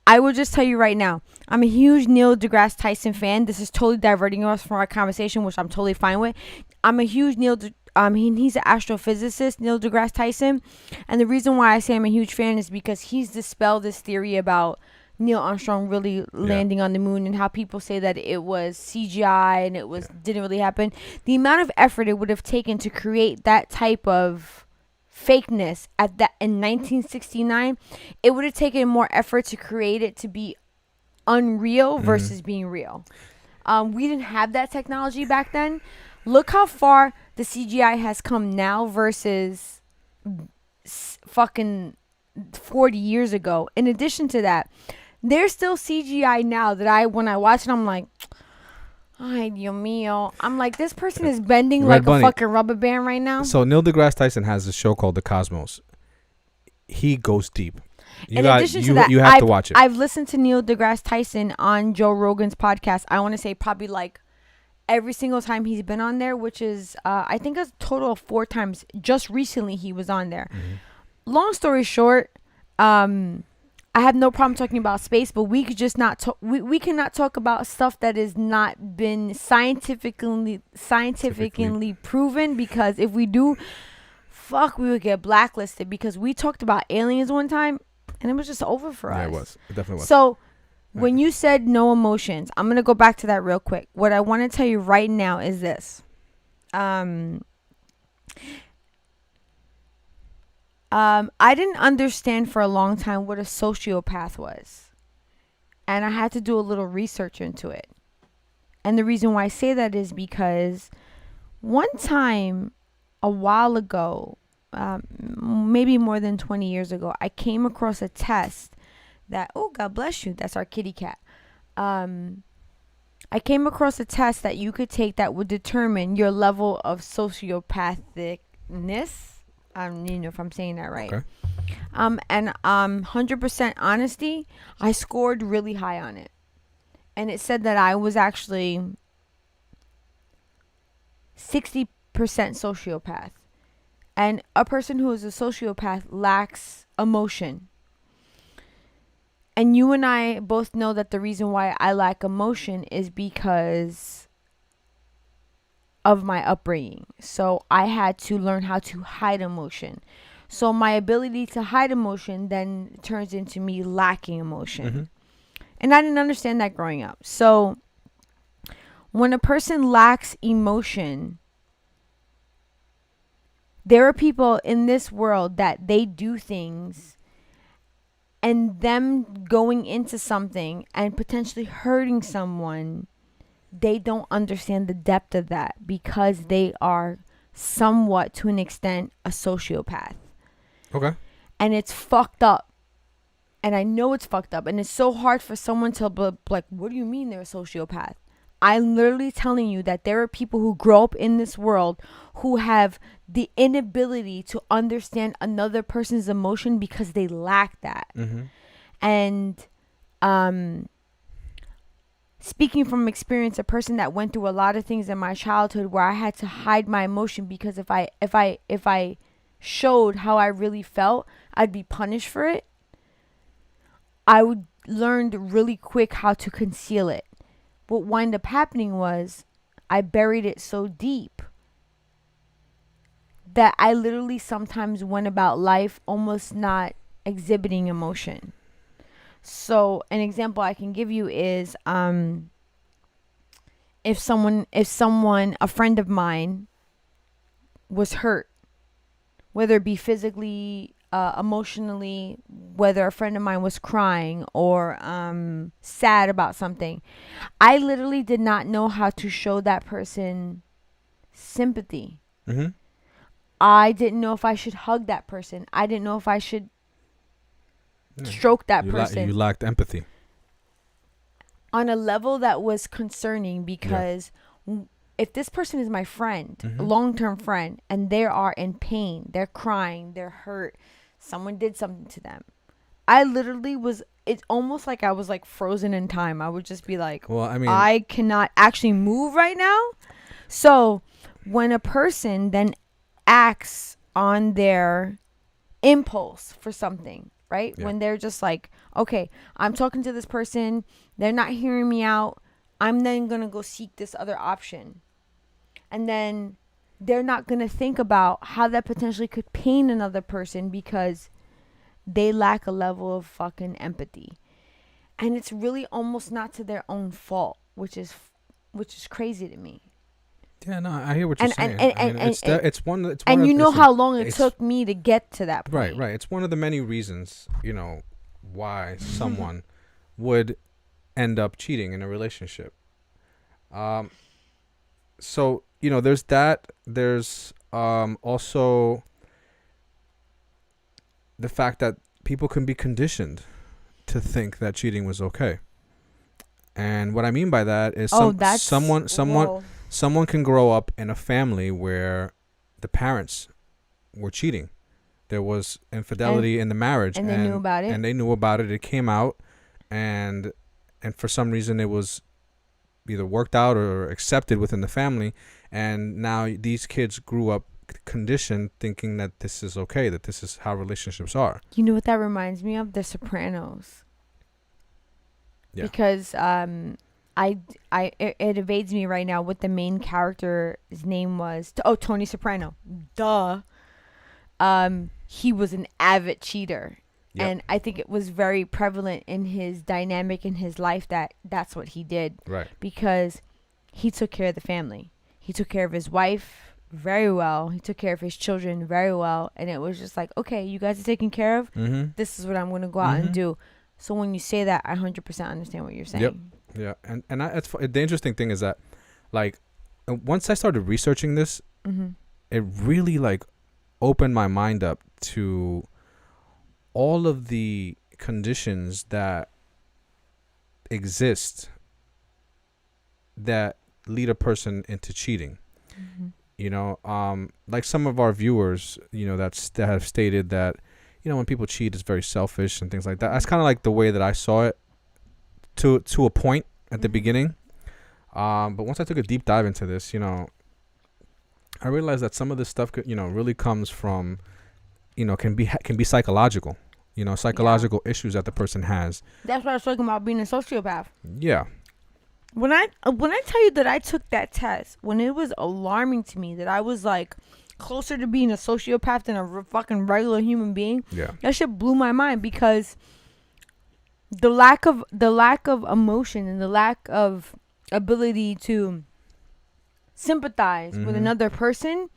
I will just tell you right now, I'm a huge Neil deGrasse Tyson fan. This is totally diverting us from our conversation, which I'm totally fine with. I'm a huge he's an astrophysicist, Neil deGrasse Tyson. And the reason why I say I'm a huge fan is because he's dispelled this theory about Neil Armstrong really landing on the moon and how people say that it was CGI and didn't really happen. The amount of effort it would have taken to create that type of fakeness in 1969, it would have taken more effort to create it to be unreal versus being real. We didn't have that technology back then. Look how far the CGI has come now versus fucking 40 years ago. In addition to that, there's still CGI now that when I watch it, I'm like, ay, Dios mío. I'm like, this person is bending Red Bunny. A fucking rubber band right now. So Neil deGrasse Tyson has a show called The Cosmos. He goes deep. You have to watch it. I've listened to Neil deGrasse Tyson on Joe Rogan's podcast. I want to say probably like every single time he's been on there, which is I think a total of 4 times. Just recently he was on there. Long story short, I have no problem talking about space, but we could just not talk. We cannot talk about stuff that has not been scientifically proven, because if we do, we would get blacklisted, because we talked about aliens one time and it was just over for us. Yeah, it was. It definitely was. So when you said no emotions, I'm going to go back to that real quick. What I want to tell you right now is this. I didn't understand for a long time what a sociopath was. And I had to do a little research into it. And the reason why I say that is because one time, a while ago, maybe more than 20 years ago, I came across a test that, oh, God bless you, that's our kitty cat. I came across a test that you could take that would determine your level of sociopathicness. If I'm saying that right. Okay. And 100% honesty, I scored really high on it. And it said that I was actually 60% sociopath. And a person who is a sociopath lacks emotion. And you and I both know that the reason why I lack emotion is because of my upbringing. So I had to learn how to hide emotion. So my ability to hide emotion then turns into me lacking emotion. And I didn't understand that growing up. So when a person lacks emotion, There are people in this world that they do things, and them going into something and potentially hurting someone, they don't understand the depth of that because they are somewhat, to an extent, a sociopath. Okay. And it's fucked up. And I know it's fucked up. And it's so hard for someone to be like, what do you mean they're a sociopath? I'm literally telling you that there are people who grow up in this world who have the inability to understand another person's emotion because they lack that. Mm-hmm. And speaking from experience, a person that went through a lot of things in my childhood where I had to hide my emotion because if I showed how I really felt, I'd be punished for it. I would learn really quick how to conceal it. What wound up happening was I buried it so deep that I literally sometimes went about life almost not exhibiting emotion. So an example I can give you is if someone, a friend of mine was hurt, whether it be physically, emotionally, whether a friend of mine was crying or sad about something, I literally did not know how to show that person sympathy. Mm-hmm. I didn't know if I should hug that person. I didn't know if I should stroke that person. You lacked empathy. On a level that was concerning because if this person is my friend, Mm-hmm. a long-term friend, and they are in pain, they're crying, they're hurt, someone did something to them, I literally was, it's almost like I was like frozen in time. I would just be like, Well, I mean, I cannot actually move right now. So when a person then acts on their impulse for something, right? Yeah. When they're just like, okay, I'm talking to this person, they're not hearing me out, I'm then going to go seek this other option. And then they're not going to think about how that potentially could pain another person because they lack a level of fucking empathy. And it's really almost not to their own fault, which is crazy to me. yeah, no, I hear what you're saying. It's one. And you know listen, how long it took me to get to that point. Right. It's one of the many reasons, why someone would end up cheating in a relationship. So, there's that. There's also the fact that people can be conditioned to think that cheating was okay. And what I mean by that is someone can grow up in a family where the parents were cheating. There was infidelity in the marriage, and they knew about it. And they knew about it. It came out, and for some reason it was either worked out or accepted within the family. And now these kids grew up conditioned thinking that this is okay, that this is how relationships are. You know what that reminds me of? The Sopranos. Yeah. Because it evades me right now what the main character's name was. Tony Soprano. Duh. He was an avid cheater. Yep. And I think it was very prevalent in his dynamic in his life that that's what he did. Right. Because he took care of the family. He took care of his wife very well. He took care of his children very well. And it was just like, okay, you guys are taken care of. Mm-hmm. This is what I'm going to go out and do. So when you say that, I 100% understand what you're saying. Yep. Yeah. And the interesting thing is that, like, once I started researching this, it really, like, opened my mind up to all of the conditions that exist that lead a person into cheating. Like some of our viewers, that have stated that, when people cheat, it's very selfish and things like that. That's kind of like the way that I saw it to a point at the beginning. But once I took a deep dive into this, I realized that some of this stuff could, really comes from, can be psychological, psychological issues that the person has. That's what I was talking about, being a sociopath. Yeah. When I tell you that I took that test, when it was alarming to me that I was like closer to being a sociopath than a fucking regular human being, that shit blew my mind because the lack of emotion and the lack of ability to sympathize with another person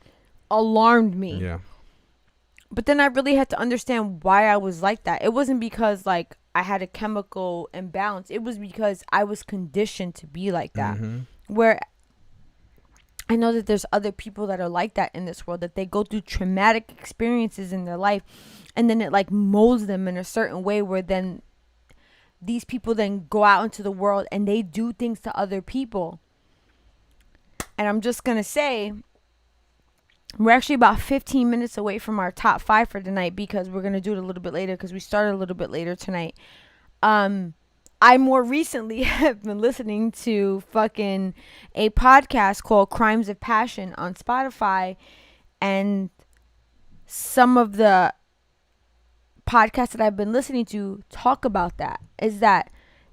alarmed me. Yeah. But then I really had to understand why I was like that. It wasn't because like I had a chemical imbalance. It was because I was conditioned to be like that. Mm-hmm. Where I know that there's other people that are like that in this world, that they go through traumatic experiences in their life, and then it like molds them in a certain way where then these people then go out into the world and they do things to other people. And I'm just going to say, we're actually about 15 minutes away from our top 5 for tonight, because we're going to do it a little bit later because we started a little bit later tonight. I more recently have been listening to fucking a podcast called Crimes of Passion on Spotify, and some of the podcasts that I've been listening to talk about that, is that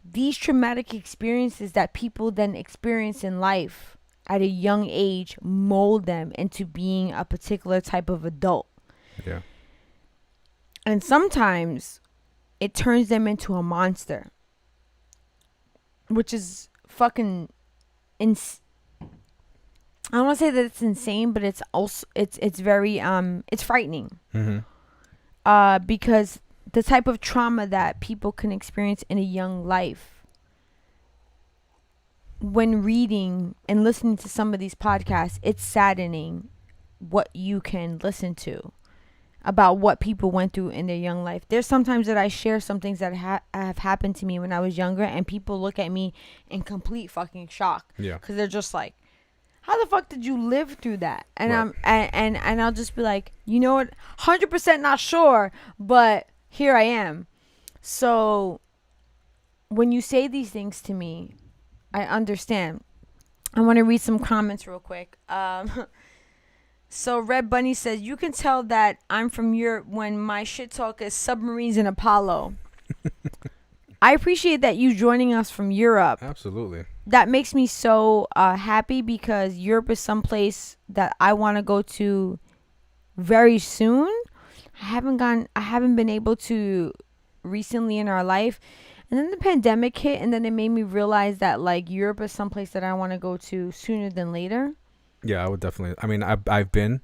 these traumatic experiences that people then experience in life at a young age mold them into being a particular type of adult. Yeah. And sometimes it turns them into a monster, which is fucking I don't want to say that it's insane, but it's also it's very it's frightening. Mm-hmm. Because the type of trauma that people can experience in a young life, when reading and listening to some of these podcasts, it's saddening what you can listen to about what people went through in their young life. There's sometimes that I share some things that have happened to me when I was younger, and people look at me in complete fucking shock. Yeah. Because they're just like, how the fuck did you live through that? And Right. and I'll just be like, you know what, 100% not sure, but here I am. So when you say these things to me, I understand. I want to read some comments real quick. So Red Bunny says, you can tell that I'm from Europe when my shit talk is submarines and Apollo. I appreciate that you joining us from Europe. Absolutely. That makes me so happy, because Europe is someplace that I want to go to very soon. I haven't been able to recently in our life. And then the pandemic hit, and then it made me realize that like Europe is someplace that I want to go to sooner than later. Yeah, I would definitely. I mean, I've been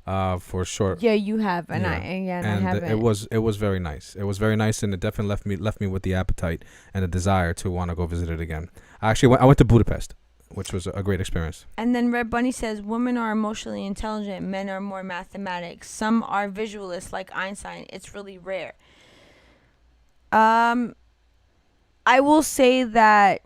for sure. Yeah, you have, and Yeah. I And haven't. it was very nice. It was very nice, and it definitely left me with the appetite and the desire to want to go visit it again. I went to Budapest, which was a great experience. And then Red Bunny says, women are emotionally intelligent, men are more mathematics. Some are visualists like Einstein. It's really rare. I will say that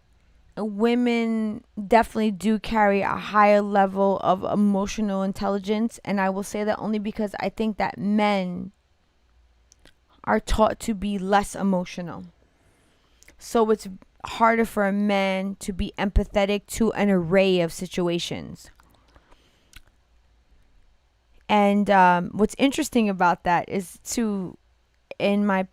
women definitely do carry a higher level of emotional intelligence, and I will say that only because I think that men are taught to be less emotional. So it's harder for a man to be empathetic to an array of situations. And what's interesting about that is, in my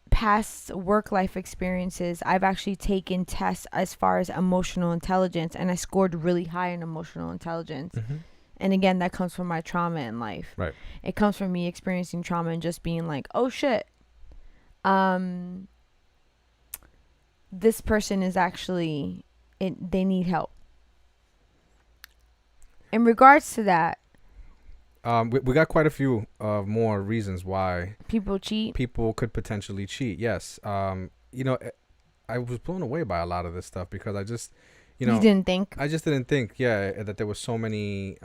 past work life experiences, I've actually taken tests as far as emotional intelligence, and I scored really high in emotional intelligence. Mm-hmm. And again, that comes from my trauma in life. Right. It comes from me experiencing trauma and just being like, oh shit, this person is actually they need help. In regards to that, We got quite a few more reasons why people cheat. people could potentially cheat. Yes. I was blown away by a lot of this stuff, because I just, You didn't think. I just didn't think, that there was so many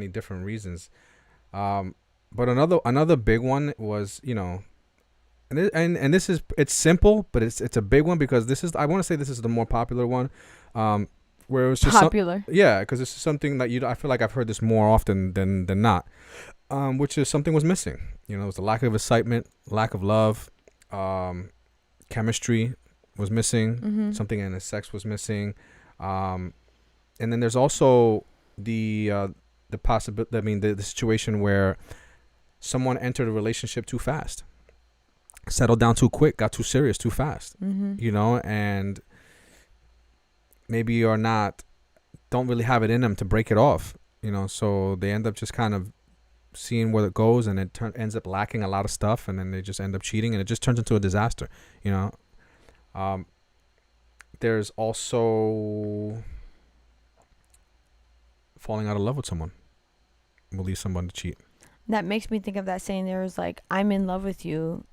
different reasons. But another big one was, and this is, it's simple, but it's a big one, because I want to say this is the more popular one. Where it was just Popular. because this is something that I feel like I've heard this more often than not, which is something was missing. It was the lack of excitement, lack of love, chemistry was missing. Mm-hmm. Something in the sex was missing, and then there's also the possibility. I mean, the situation where someone entered a relationship too fast, settled down too quick, got too serious too fast. Mm-hmm. And maybe don't really have it in them to break it off, so they end up just kind of seeing where it goes, and it ends up lacking a lot of stuff, and then they just end up cheating, and it just turns into a disaster. There's also falling out of love with someone, will lead someone to cheat. That makes me think of that saying. There was like, I'm in love with you,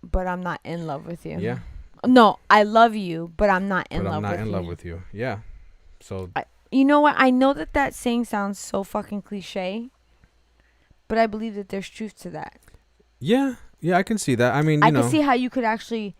but I'm not in love with you. Yeah. No, I love you, but I'm not in But love I'm not with in you. love with you. Yeah. So You know what? I know that saying sounds so fucking cliche, but I believe that there's truth to that. yeah, I can see that. I mean, I can see how you could actually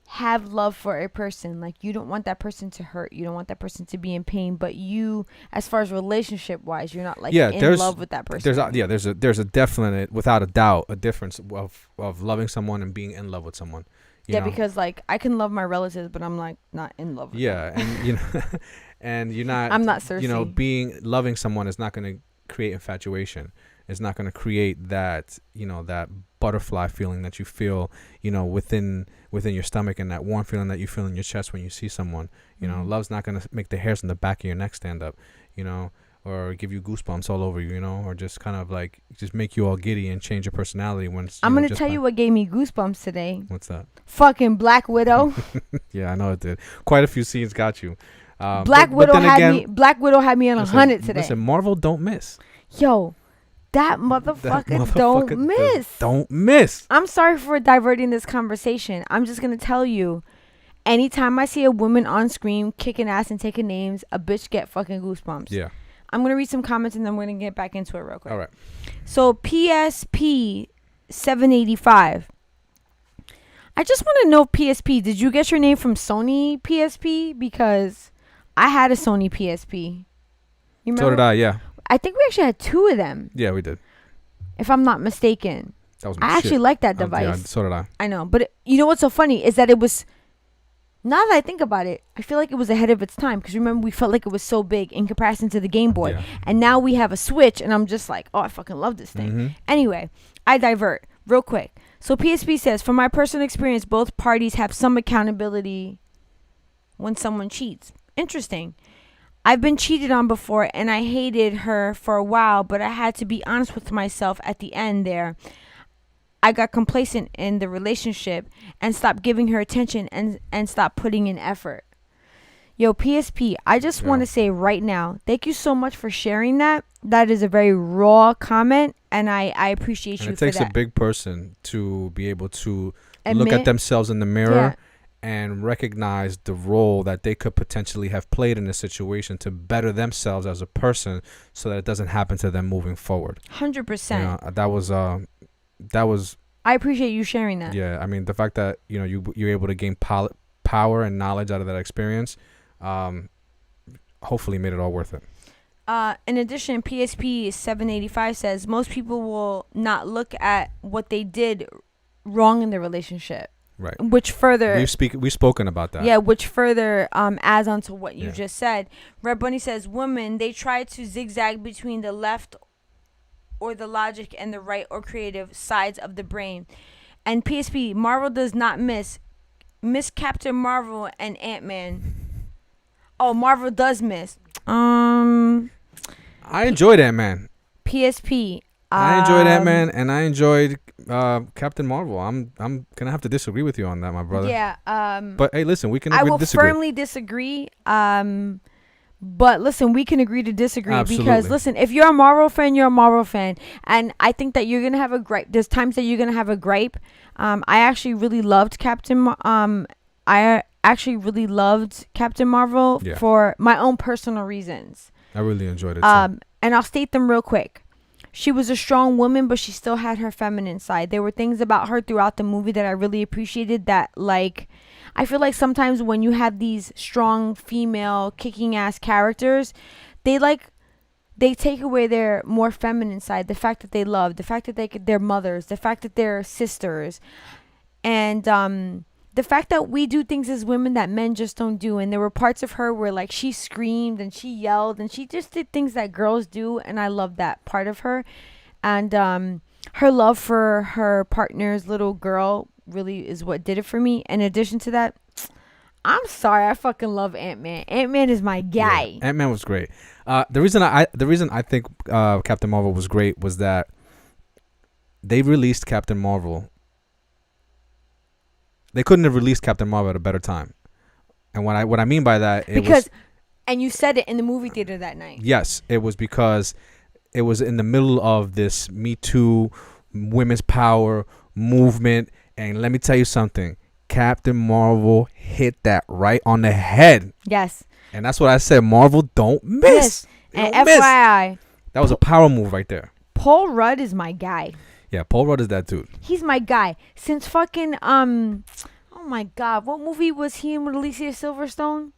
have love for a person. Like, you don't want that person to hurt. You don't want that person to be in pain. But you, as far as relationship wise, you're not like in love with that person. There's a definite, without a doubt, a difference of loving someone and being in love with someone. You know? Because like I can love my relatives, but I'm like not in love with them. And and you're not. I'm not Cersei. Loving someone is not going to create infatuation. It's not going to create that that butterfly feeling that you feel within your stomach, and that warm feeling that you feel in your chest when you see someone. Love's not going to make the hairs on the back of your neck stand up, or give you goosebumps all over you, or just kind of like just make you all giddy and change your personality when it's, I'm going to tell you what gave me goosebumps today. What's that? Fucking Black Widow. Yeah, I know it did. Quite a few scenes got you. Black Widow had me on 100 today. Listen, Marvel don't miss. Yo, that motherfucker don't miss. I'm sorry for diverting this conversation. I'm just going to tell you, anytime I see a woman on screen kicking ass and taking names, a bitch get fucking goosebumps. Yeah. I'm going to read some comments and then we're going to get back into it real quick. All right. So PSP 785. I just want to know, PSP, did you get your name from Sony PSP? Because I had a Sony PSP. You remember? So did I, yeah. I think we actually had 2 of them. Yeah, we did. If I'm not mistaken. That was my I actually like that device. Yeah, so did I. I know. But you know what's so funny is that it was, now that I think about it, I feel like it was ahead of its time. Because remember, we felt like it was so big in comparison to the Game Boy. Yeah. And now we have a Switch and I'm just like, oh, I fucking love this thing. Mm-hmm. Anyway, I divert real quick. So PSP says, from my personal experience, both parties have some accountability when someone cheats. Interesting. I've been cheated on before and I hated her for a while, but I had to be honest with myself at the end there. I got complacent in the relationship and stopped giving her attention and stopped putting in effort. Yo, PSP, I just want to say right now, thank you so much for sharing that. That is a very raw comment, and I appreciate you for that. It takes a big person to be able to look at themselves in the mirror and recognize the role that they could potentially have played in this situation to better themselves as a person so that it doesn't happen to them moving forward. 100%. That was I appreciate you sharing that. Yeah, I mean, the fact that you're able to gain power and knowledge out of that experience, hopefully made it all worth it. In addition, PSP 785 says most people will not look at what they did wrong in the relationship. Right. Which further we've spoken about that. Yeah, which further adds on to what you just said. Red Bunny says women, they try to zigzag between the left or the logic and the right or creative sides of the brain. And PSP, Marvel does not miss Captain Marvel and Ant-Man. Oh, Marvel does miss. I enjoyed Ant-Man. PSP. I enjoyed Ant-Man and I enjoyed Captain Marvel. I'm gonna have to disagree with you on that, my brother. Yeah. But hey, listen, we can agree to disagree. I will firmly disagree. But listen, we can agree to disagree. Absolutely. Because listen, if you're a Marvel fan, you're a Marvel fan, and I think that you're gonna have a gripe. There's times that you're gonna have a gripe. I actually really loved Captain Marvel for my own personal reasons. I really enjoyed it. And I'll state them real quick. She was a strong woman, but she still had her feminine side. There were things about her throughout the movie that I really appreciated that, like, I feel like sometimes when you have these strong female kicking ass characters, they take away their more feminine side. The fact that they love, the fact that they're mothers, the fact that they're sisters, and the fact that we do things as women that men just don't do. And there were parts of her where like she screamed and she yelled and she just did things that girls do. And I love that part of her. And her love for her partner's little girl really is what did it for me. In addition to that, I'm sorry, I fucking love Ant-Man. Ant-Man is my guy. Yeah, Ant-Man was great. The reason I think Captain Marvel was great was that they released Captain Marvel. They couldn't have released Captain Marvel at a better time. And what I mean by that, and you said it in the movie theater that night. Yes, it was because it was in the middle of this Me Too, women's power movement, and let me tell you something. Captain Marvel hit that right on the head. Yes. And that's what I said. Marvel don't miss. And don't miss. FYI, That was a power move right there. Paul Rudd is my guy. Yeah, Paul Rudd is that dude. He's my guy. Since fucking oh my god, what movie was he in with Alicia Silverstone?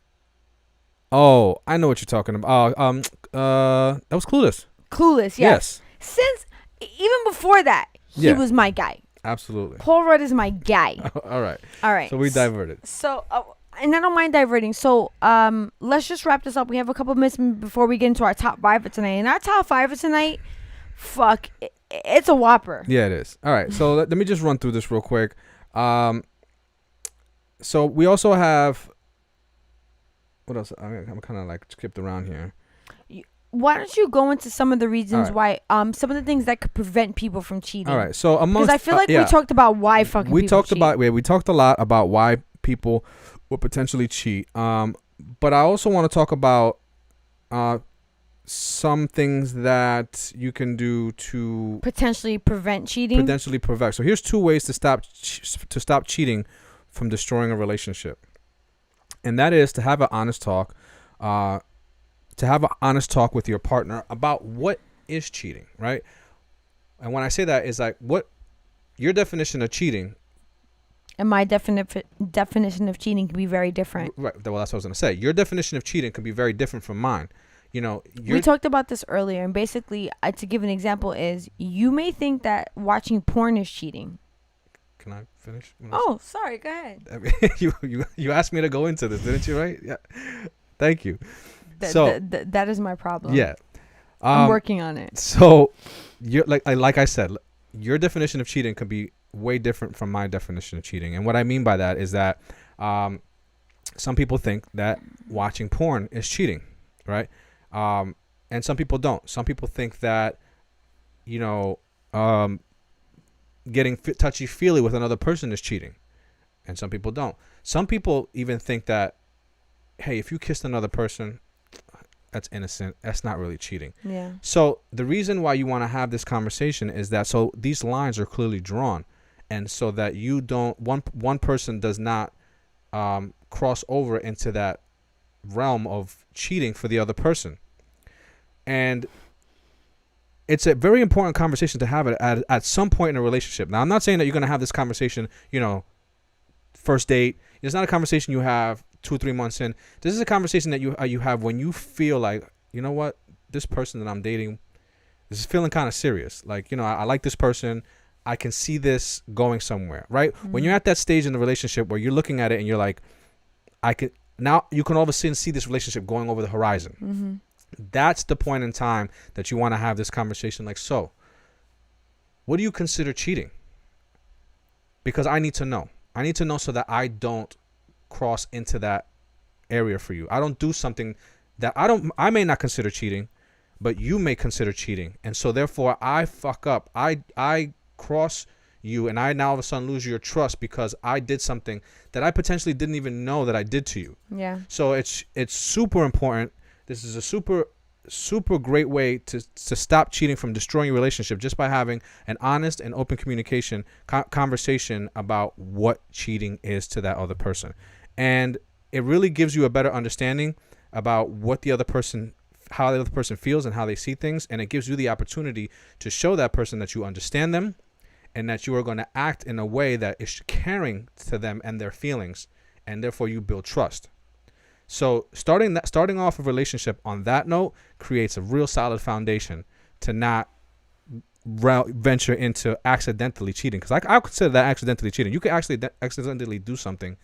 Oh, I know what you're talking about. That was Clueless. Clueless, yes. Since even before that, he was my guy. Absolutely. Paul Rudd is my guy. All right. All right. So we diverted. So, and I don't mind diverting. So, let's just wrap this up. We have a couple minutes before we get into our top 5 for tonight. And our top 5 for tonight, it's a whopper. Yeah, it is. All right. So let me just run through this real quick. So we also have. What else? I'm kind of like skipped around here. Why don't you go into some of the reasons why, some of the things that could prevent people from cheating? All right. So amongst, because I feel like we talked about why fucking we people talked cheat. we talked a lot about why people would potentially cheat. But I also want to talk about some things that you can do to potentially prevent cheating. So here's 2 ways to stop cheating from destroying a relationship, and that is to have an honest talk. To have an honest talk with your partner about what is cheating, right? And when I say that, is like what your definition of cheating. And my definition of cheating can be very different. Right. Well, that's what I was going to say. Your definition of cheating can be very different from mine. You know, we talked about this earlier, and basically, to give an example, is you may think that watching porn is cheating. Can I finish? Oh, sorry. Go ahead. I mean, you asked me to go into this, didn't you? Right? Yeah. Thank you. That is my problem. Yeah. I'm working on it. So, you're like I said, your definition of cheating could be way different from my definition of cheating. And what I mean by that is that some people think that watching porn is cheating, right? And some people don't. Some people think that, getting touchy-feely with another person is cheating. And some people don't. Some people even think that, hey, if you kissed another person, that's innocent. That's not really cheating. Yeah. So the reason why you want to have this conversation is that so these lines are clearly drawn, and so that you don't one person does not cross over into that realm of cheating for the other person. And it's a very important conversation to have it at some point in a relationship. Now, I'm not saying that you're going to have this conversation, first date. It's not a conversation you have 2 or 3 months in. This is a conversation that you have when you feel like, you know what, this person that I'm dating, this is feeling kind of serious. Like, I like this person. I can see this going somewhere, right? Mm-hmm. When you're at that stage in the relationship where you're looking at it and you're like, now you can all of a sudden see this relationship going over the horizon. Mm-hmm. That's the point in time that you want to have this conversation. Like, so what do you consider cheating? Because I need to know. I need to know so that I don't cross into that area for you. I don't do something that I may not consider cheating, but you may consider cheating. And so therefore I fuck up. I cross you, and I now all of a sudden lose your trust because I did something that I potentially didn't even know that I did to you. Yeah. So it's super important. This is a super great way to stop cheating from destroying your relationship, just by having an honest and open communication conversation about what cheating is to that other person. And it really gives you a better understanding about what the other person, how the other person feels and how they see things. And it gives you the opportunity to show that person that you understand them and that you are going to act in a way that is caring to them and their feelings. And therefore you build trust. So starting off a relationship on that note creates a real solid foundation to not venture into accidentally cheating. Because I consider that accidentally cheating. You could actually accidentally do something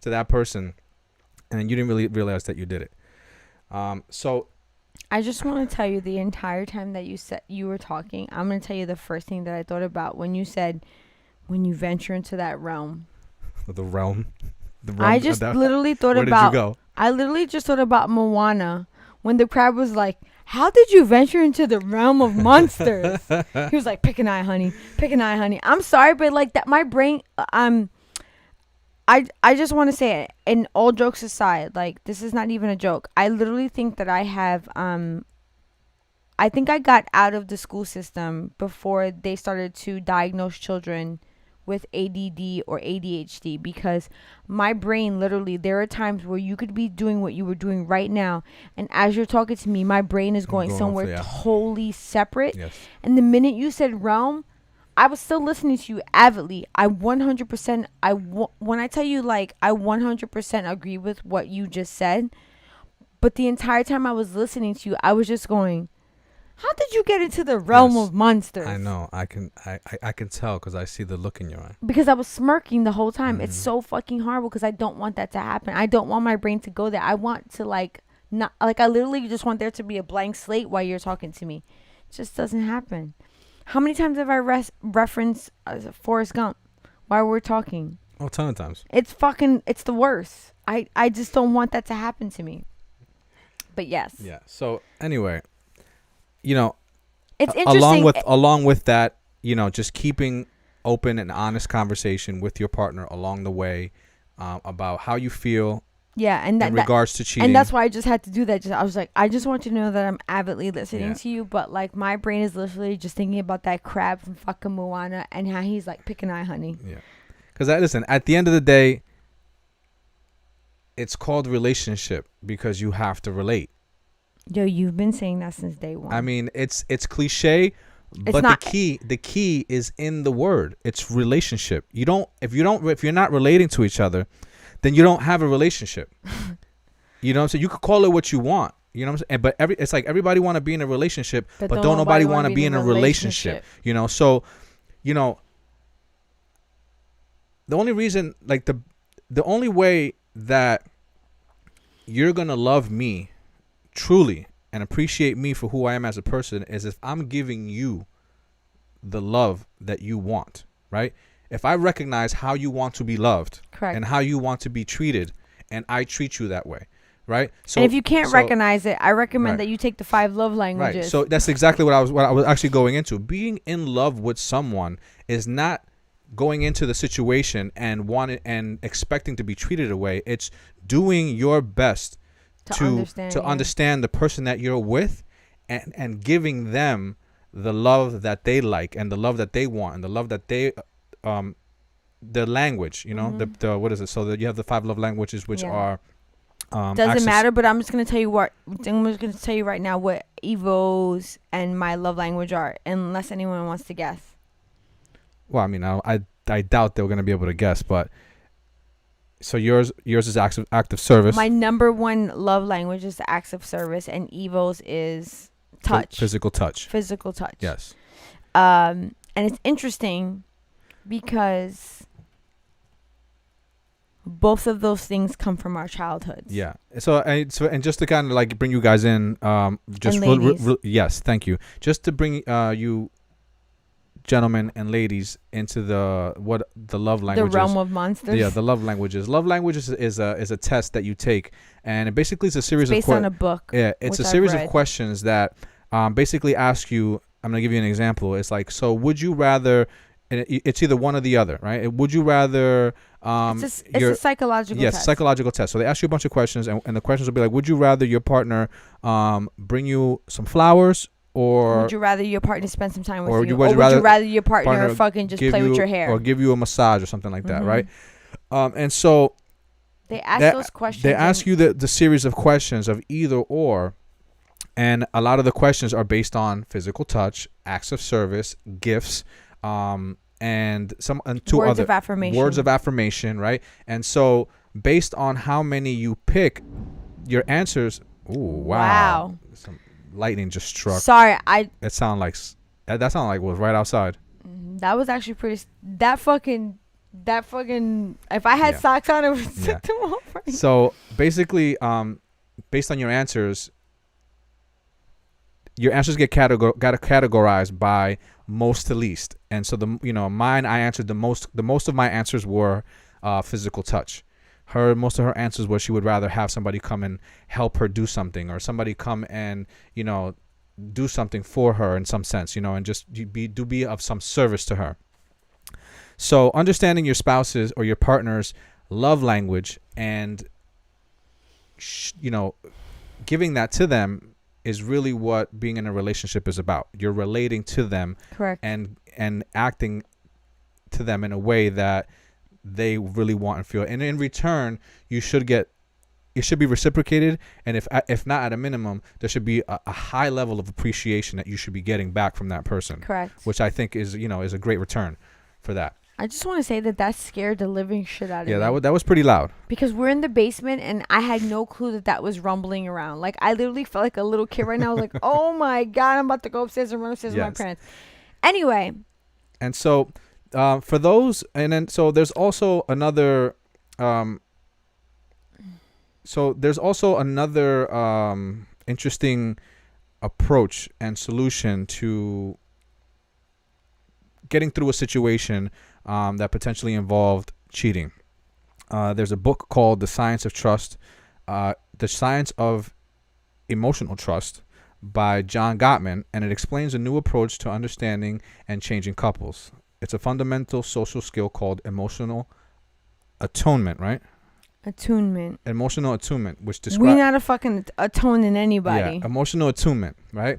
to that person, and you didn't really realize that you did it. So I just want to tell you, the entire time that you were talking, I'm going to tell you the first thing that I thought about when you said, when you venture into that realm. The realm. I just literally thought Where about. Did you go? I literally just thought about Moana when the crab was like, "How did you venture into the realm of monsters?" He was like, "Pick an eye, honey. Pick an eye, honey." I'm sorry, but like that, my brain. I just want to say it. And all jokes aside, like this is not even a joke. I literally think that I I think I got out of the school system before they started to diagnose children with ADD or ADHD, because my brain literally, there are times where you could be doing what you were doing right now, and as you're talking to me, my brain is going somewhere totally separate. Yes. And the minute you said realm, I was still listening to you avidly. I 100%, when I tell you, like, I 100% agree with what you just said, but the entire time I was listening to you, I was just going, how did you get into the realm of monsters? I know. I can tell because I see the look in your eye. Because I was smirking the whole time. It's so fucking horrible because I don't want that to happen. I don't want my brain to go there. I want to, like, not, like, I literally just want there to be a blank slate while you're talking to me. It just doesn't happen. How many times have I referenced Forrest Gump while we're talking? Oh, a ton of times. It's the worst. I just don't want that to happen to me. But yes. Yeah. So anyway, you know, it's interesting. Along with that, you know, just keeping open and honest conversation with your partner along the way about how you feel. Yeah, and in regards to cheating. And that's why I just had to do that. I was like, I just want you to know that I'm avidly listening to you, but like my brain is literally just thinking about that crab from fucking Moana and how he's like picking eye honey. Yeah. Because listen, at the end of the day, it's called relationship because you have to relate. Yo, you've been saying that since day one. I mean, it's cliche, but the key is in the word. It's relationship. If you're not relating to each other, then you don't have a relationship. You know what I'm saying? You could call it what you want. You know what I'm saying? But it's like everybody want to be in a relationship, but don't nobody want to be in a relationship. You know, so, you know, the only reason, like the only way that you're going to love me truly and appreciate me for who I am as a person is if I'm giving you the love that you want, right? If I recognize how you want to be loved, correct, and how you want to be treated, and I treat you that way, right? So, and if you can't recognize it, I recommend that you take the 5 love languages. Right. So that's exactly what I was actually going into. Being in love with someone is not going into the situation and expecting to be treated away. It's doing your best to understand the person that you're with, and giving them the love that they like and the love that they want and the love that they the language, you know, the what is it? So that you have the 5 love languages, which are doesn't matter, but I'm just gonna tell you right now what Evo's and my love language are, unless anyone wants to guess. Well, I mean, I doubt they're gonna be able to guess, but so yours is acts of service. My number 1 love language is acts of service, and Evo's is touch. Physical touch. Physical touch. Yes. And it's interesting because both of those things come from our childhoods. Yeah. So and just to kind of like bring you guys in, just yes, thank you. Just to bring you gentlemen and ladies into the love languages. The realm of monsters. Yeah, the love languages. Love languages is a test that you take, and it basically is a series based on a book. Yeah, it's a series of questions that basically ask you. I'm gonna give you an example. It's like, so would you rather? And it's either one or the other, right? Would you rather? It's a psychological test. Yes, psychological test. So they ask you a bunch of questions, and the questions will be like, would you rather your partner bring you some flowers? Or would you rather your partner spend some time with you? Or would you rather your partner fucking just play with your hair? Or give you a massage or something like that, right? And so they ask those questions. They ask you the series of questions of either or. And a lot of the questions are based on physical touch, acts of service, gifts, and two words other of affirmation. Words of affirmation, right? And so based on how many you pick, your answers. Ooh, wow. Some lightning just struck. Sorry, That sounded like it was right outside. That was actually pretty. That fucking. If I had socks on, it would set them off. Right? So basically, based on your answers get categorized by most to least. And so mine, I answered the most. The most of my answers were physical touch. Most of her answers was she would rather have somebody come and help her do something, or somebody come and do something for her in some sense, and just be of some service to her. So understanding your spouse's or your partner's love language and giving that to them is really what being in a relationship is about. You're relating to them, Correct. and acting to them in a way that they really want and feel. And in return, it should be reciprocated. And if not, at a minimum, there should be a high level of appreciation that you should be getting back from that person. Correct. Which I think is a great return for that. I just want to say that scared the living shit out of me. Yeah, that was pretty loud. Because we're in the basement and I had no clue that was rumbling around. Like, I literally felt like a little kid right now. I was like, oh my God, I'm about to go upstairs and run upstairs with my parents. Anyway. And so for those, and then so there's also another, interesting approach and solution to getting through a situation that potentially involved cheating. There's a book called The Science of Trust, The Science of Emotional Trust by John Gottman, and it explains a new approach to understanding and changing couples. It's a fundamental social skill called emotional attunement, right? Attunement. Emotional attunement, which describes... We're not a fucking attuning anybody. Yeah, emotional attunement, right?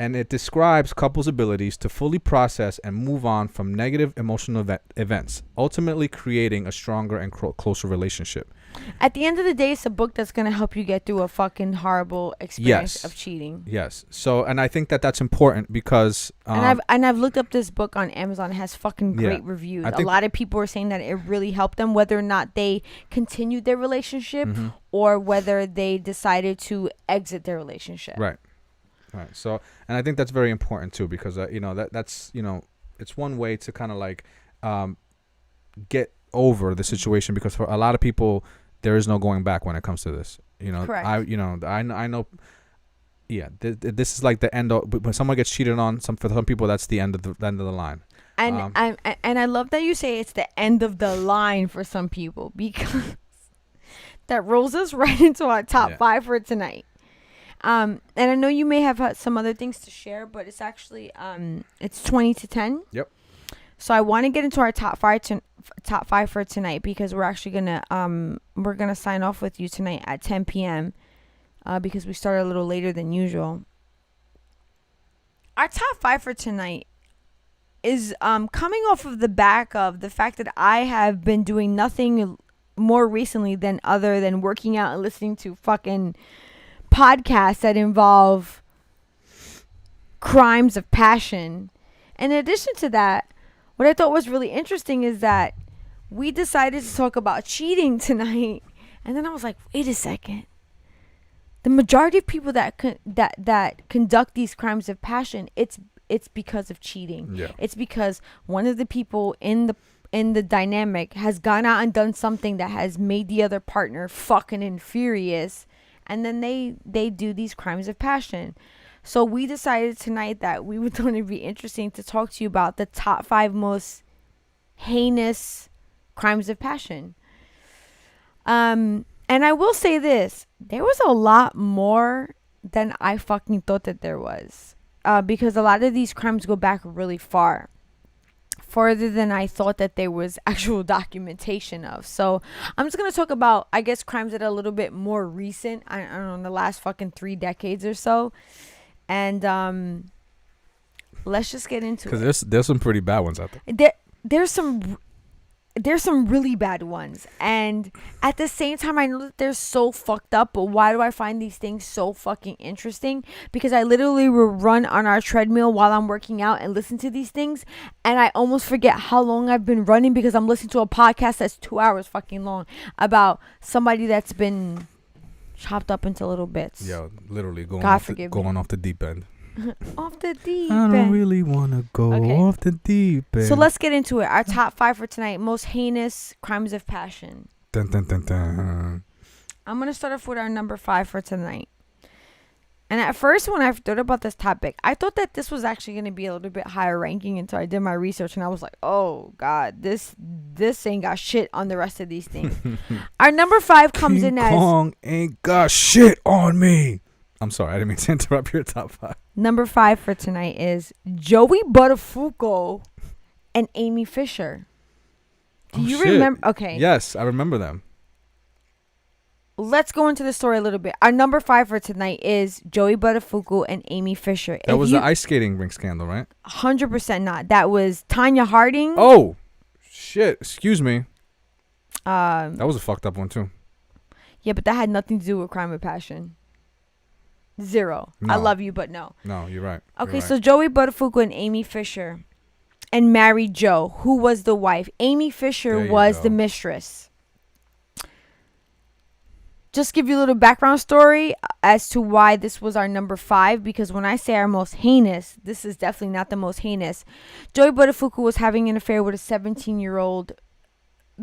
And it describes couples' abilities to fully process and move on from negative emotional events, ultimately creating a stronger and closer relationship. At the end of the day, it's a book that's going to help you get through a fucking horrible experience of cheating. Yes. So, and I think that's important because... and I've looked up this book on Amazon. It has fucking great reviews. A lot of people are saying that it really helped them, whether or not they continued their relationship or whether they decided to exit their relationship. Right. So, and I think that's very important too, because that's it's one way to kind of like get over the situation, because for a lot of people there is no going back when it comes to this. Correct. I know. Yeah, this is like the end of, when someone gets cheated on. For some people, that's the end of the line. And I love that you say it's the end of the line for some people, because that rolls us right into our top 5 for tonight. And I know you may have some other things to share, but it's actually it's 20 to 10. Yep. So I want to get into our top 5 for tonight, because we're actually gonna sign off with you tonight at 10 p.m. Because we started a little later than usual. Our top 5 for tonight is coming off of the back of the fact that I have been doing nothing more recently than working out and listening to fucking podcasts that involve crimes of passion. And in addition to that, what I thought was really interesting is that we decided to talk about cheating tonight, and then I was like, wait a second. The majority of people that conduct these crimes of passion, it's because of cheating. Yeah. It's because one of the people in the dynamic has gone out and done something that has made the other partner fucking infurious. And then they do these crimes of passion. So we decided tonight that we would thought it'd be interesting to talk to you about the top 5 most heinous crimes of passion. And I will say this. There was a lot more than I fucking thought that there was. Because a lot of these crimes go back really far. Farther than I thought that there was actual documentation of. So I'm just going to talk about, I guess, crimes that are a little bit more recent. I don't know, in the last fucking 3 decades or so. And let's just get into it. Because there's some pretty bad ones out there. There's some really bad ones. And at the same time, I know that they're so fucked up. But why do I find these things so fucking interesting? Because I literally will run on our treadmill while I'm working out and listen to these things. And I almost forget how long I've been running, because I'm listening to a podcast that's 2 hours fucking long about somebody that's been chopped up into little bits. Yeah, literally going off the deep end. Off the deep end. I don't really want to go off the deep end. So let's get into it. Our top 5 for tonight. Most heinous crimes of passion. Dun, dun, dun, dun. I'm going to start off with our number 5 for tonight. And at first, when I thought about this topic, I thought that this was actually going to be a little bit higher ranking until I did my research. And I was like, oh, God, this ain't got shit on the rest of these things. Our number 5 comes King in as... Kong ain't got shit on me. I'm sorry, I didn't mean to interrupt your top 5. Number 5 for tonight is Joey Buttafuoco and Amy Fisher. Do you remember? Okay. Yes, I remember them. let's go into the story a little bit. Our number 5 for tonight is Joey Buttafuoco and Amy Fisher. That was the ice skating rink scandal, right? 100% not. That was Tanya Harding. Oh, shit. Excuse me. That was a fucked up one, too. Yeah, but that had nothing to do with Crime of Passion. Zero. No. I love you, but no. No, you're right. Okay, so Joey Buttafuoco and Amy Fisher and Mary Jo, who was the wife. Amy Fisher was the mistress. Just give you a little background story as to why this was our number 5, because when I say our most heinous, this is definitely not the most heinous. Joey Buttafuoco was having an affair with a 17-year-old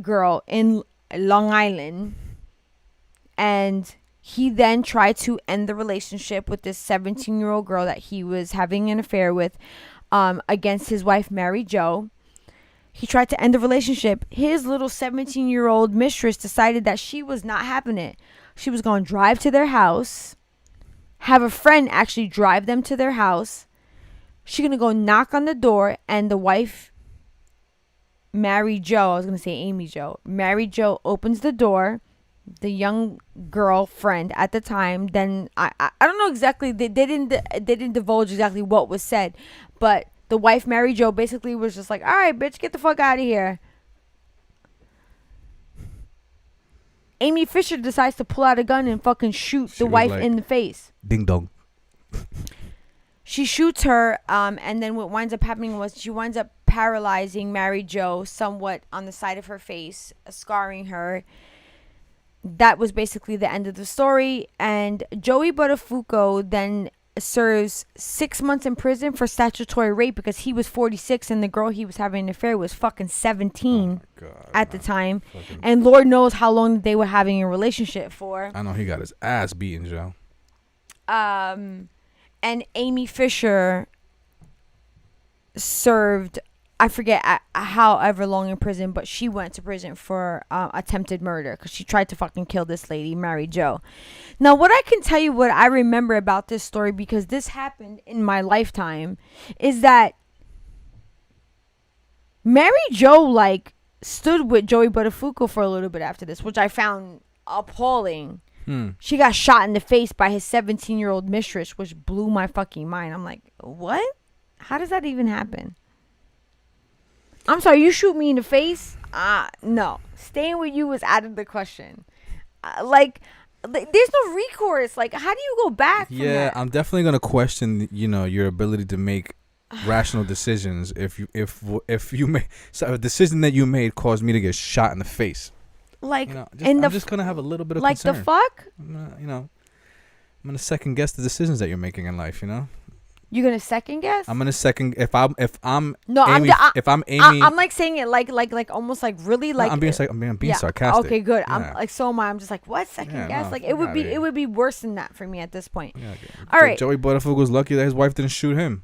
girl in Long Island, and he then tried to end the relationship with this 17-year-old girl that he was having an affair with against his wife, Mary Jo. He tried to end the relationship. His little 17-year-old mistress decided that she was not having it. She was going to drive to their house, have a friend actually drive them to their house. She's going to go knock on the door, and the wife, Mary Jo, I was going to say Amy Jo. Mary Jo opens the door. The young girlfriend at the time, then I don't know exactly, they didn't divulge exactly what was said, but the wife, Mary Jo, basically was just like, all right, bitch, get the fuck out of here. Amy Fisher decides to pull out a gun and fucking shoot the wife in the face. Ding dong. She shoots her, and then what winds up happening was she winds up paralyzing Mary Jo somewhat on the side of her face, scarring her. That was basically the end of the story. And Joey Buttafuoco then serves 6 months in prison for statutory rape because he was 46 and the girl he was having an affair was fucking 17 at the time. And Lord knows how long they were having a relationship for. I know he got his ass beaten, Joe. And Amy Fisher served, I forget however long in prison, but she went to prison for attempted murder because she tried to fucking kill this lady, Mary Jo. Now, what I can tell you, what I remember about this story, because this happened in my lifetime, is that Mary Jo, like, stood with Joey Buttafuoco for a little bit after this, which I found appalling. She got shot in the face by his 17-year-old mistress, which blew my fucking mind. I'm like, what? How does that even happen? I'm sorry, you shoot me in the face? No. Staying with you was out of the question. There's no recourse. Like, how do you go back from that? I'm definitely going to question, your ability to make rational decisions if you make so a decision that you made caused me to get shot in the face. Like, I'm just going to have a little bit of concern. Like, the fuck? I'm going to second guess the decisions that you're making in life, You're gonna second guess? I'm gonna second if I'm no, Amy, if I'm Amy. I'm like saying it like almost like really like. No, I'm being sarcastic. Okay, good. Yeah. I'm like, so am I. I'm just like, what second guess? No, like it would be worse than that for me at this point. Yeah, okay. All right. Joey Buttafuoco was lucky that his wife didn't shoot him.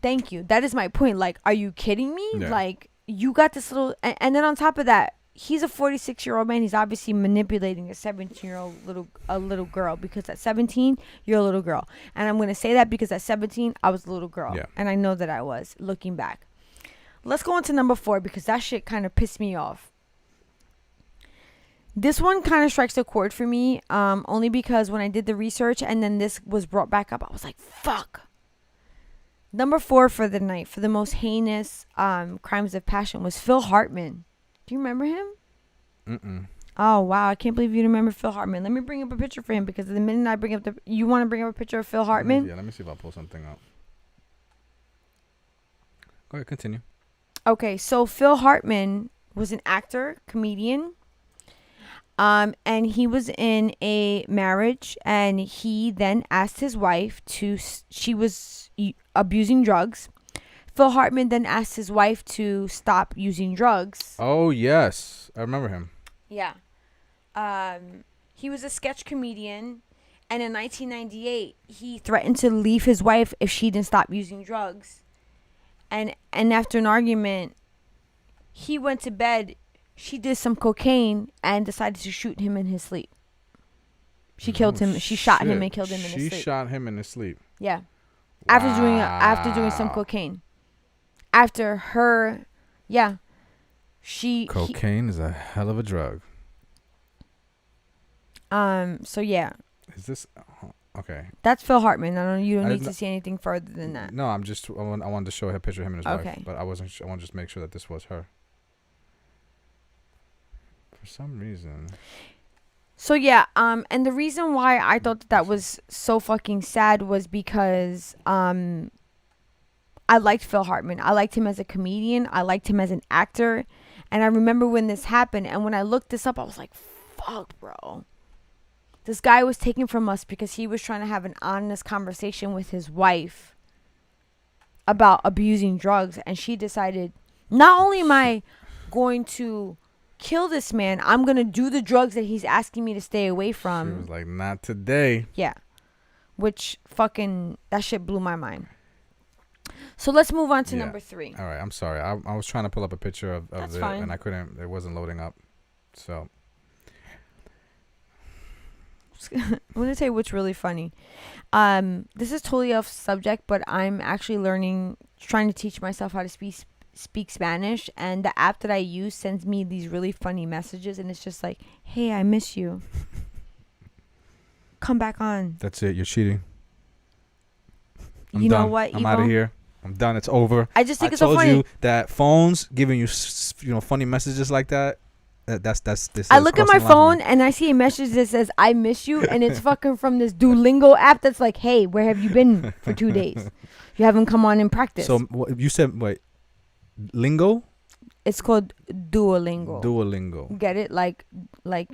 Thank you. That is my point. Like, are you kidding me? Yeah. Like, you got this little, and then on top of that, he's a 46-year-old man. He's obviously manipulating a 17-year-old little girl, because at 17 you're a little girl, and I'm gonna say that because at 17 I was a little girl, and I know that I was. Looking back, let's go on to number 4 because that shit kind of pissed me off. This one kind of strikes a chord for me, only because when I did the research and then this was brought back up, I was like, fuck. Number 4 for the night, for the most heinous crimes of passion, was Phil Hartman. Do you remember him? Mm-mm. Oh, wow. I can't believe you remember Phil Hartman. Let me bring up a picture for him, because the minute I bring up you want to bring up a picture of Phil Hartman? Let me see if I'll pull something up. Go ahead, continue. Okay, so Phil Hartman was an actor, comedian, and he was in a marriage, and he then asked his wife she was abusing drugs. Phil Hartman then asked his wife to stop using drugs. Oh, yes. I remember him. Yeah. He was a sketch comedian, and in 1998, he threatened to leave his wife if she didn't stop using drugs. And after an argument, he went to bed, she did some cocaine, and decided to shoot him in his sleep. She killed him. She shot him and killed him in his sleep. She shot him in his sleep. Yeah. Wow. After doing some cocaine. After her, yeah, cocaine is a hell of a drug. So yeah, Is this okay? that's Phil Hartman. You don't I need didn't to see anything further than that. No, I wanted to show a picture of him and his wife, Okay. but I wasn't. I wanted to just make sure that this was her. For some reason. So yeah, and the reason why I thought that was so fucking sad was because I liked Phil Hartman. I liked him as a comedian. I liked him as an actor. And I remember when this happened, and when I looked this up, I was like, fuck, bro. This guy was taken from us because he was trying to have an honest conversation with his wife about abusing drugs. And she decided, not only am I going to kill this man, I'm going to do the drugs that he's asking me to stay away from. She was like, not today. Yeah. Which fucking, that shit blew my mind. So let's move on to number 3. All right, I'm sorry. I was trying to pull up a picture of That's it, fine. and I couldn't. It wasn't loading up. So I'm gonna tell you what's really funny. This is totally off subject, but I'm actually trying to teach myself how to speak Spanish, and the app that I use sends me these really funny messages, and it's just like, "Hey, I miss you. Come back on." that's it. You're cheating. I'm You done. know what? I'm out of Evo? here. I'm done. It's over. I just think it's so told funny. you that phones giving you funny messages like that. That's this. I is look at crossing my the line phone and I see a message that says "I miss you," and it's fucking from this Duolingo app that's like, "Hey, where have you been for 2 days? You haven't come on and practice." So what you said? Wait, lingo? It's called Duolingo. Duolingo. Get it? Like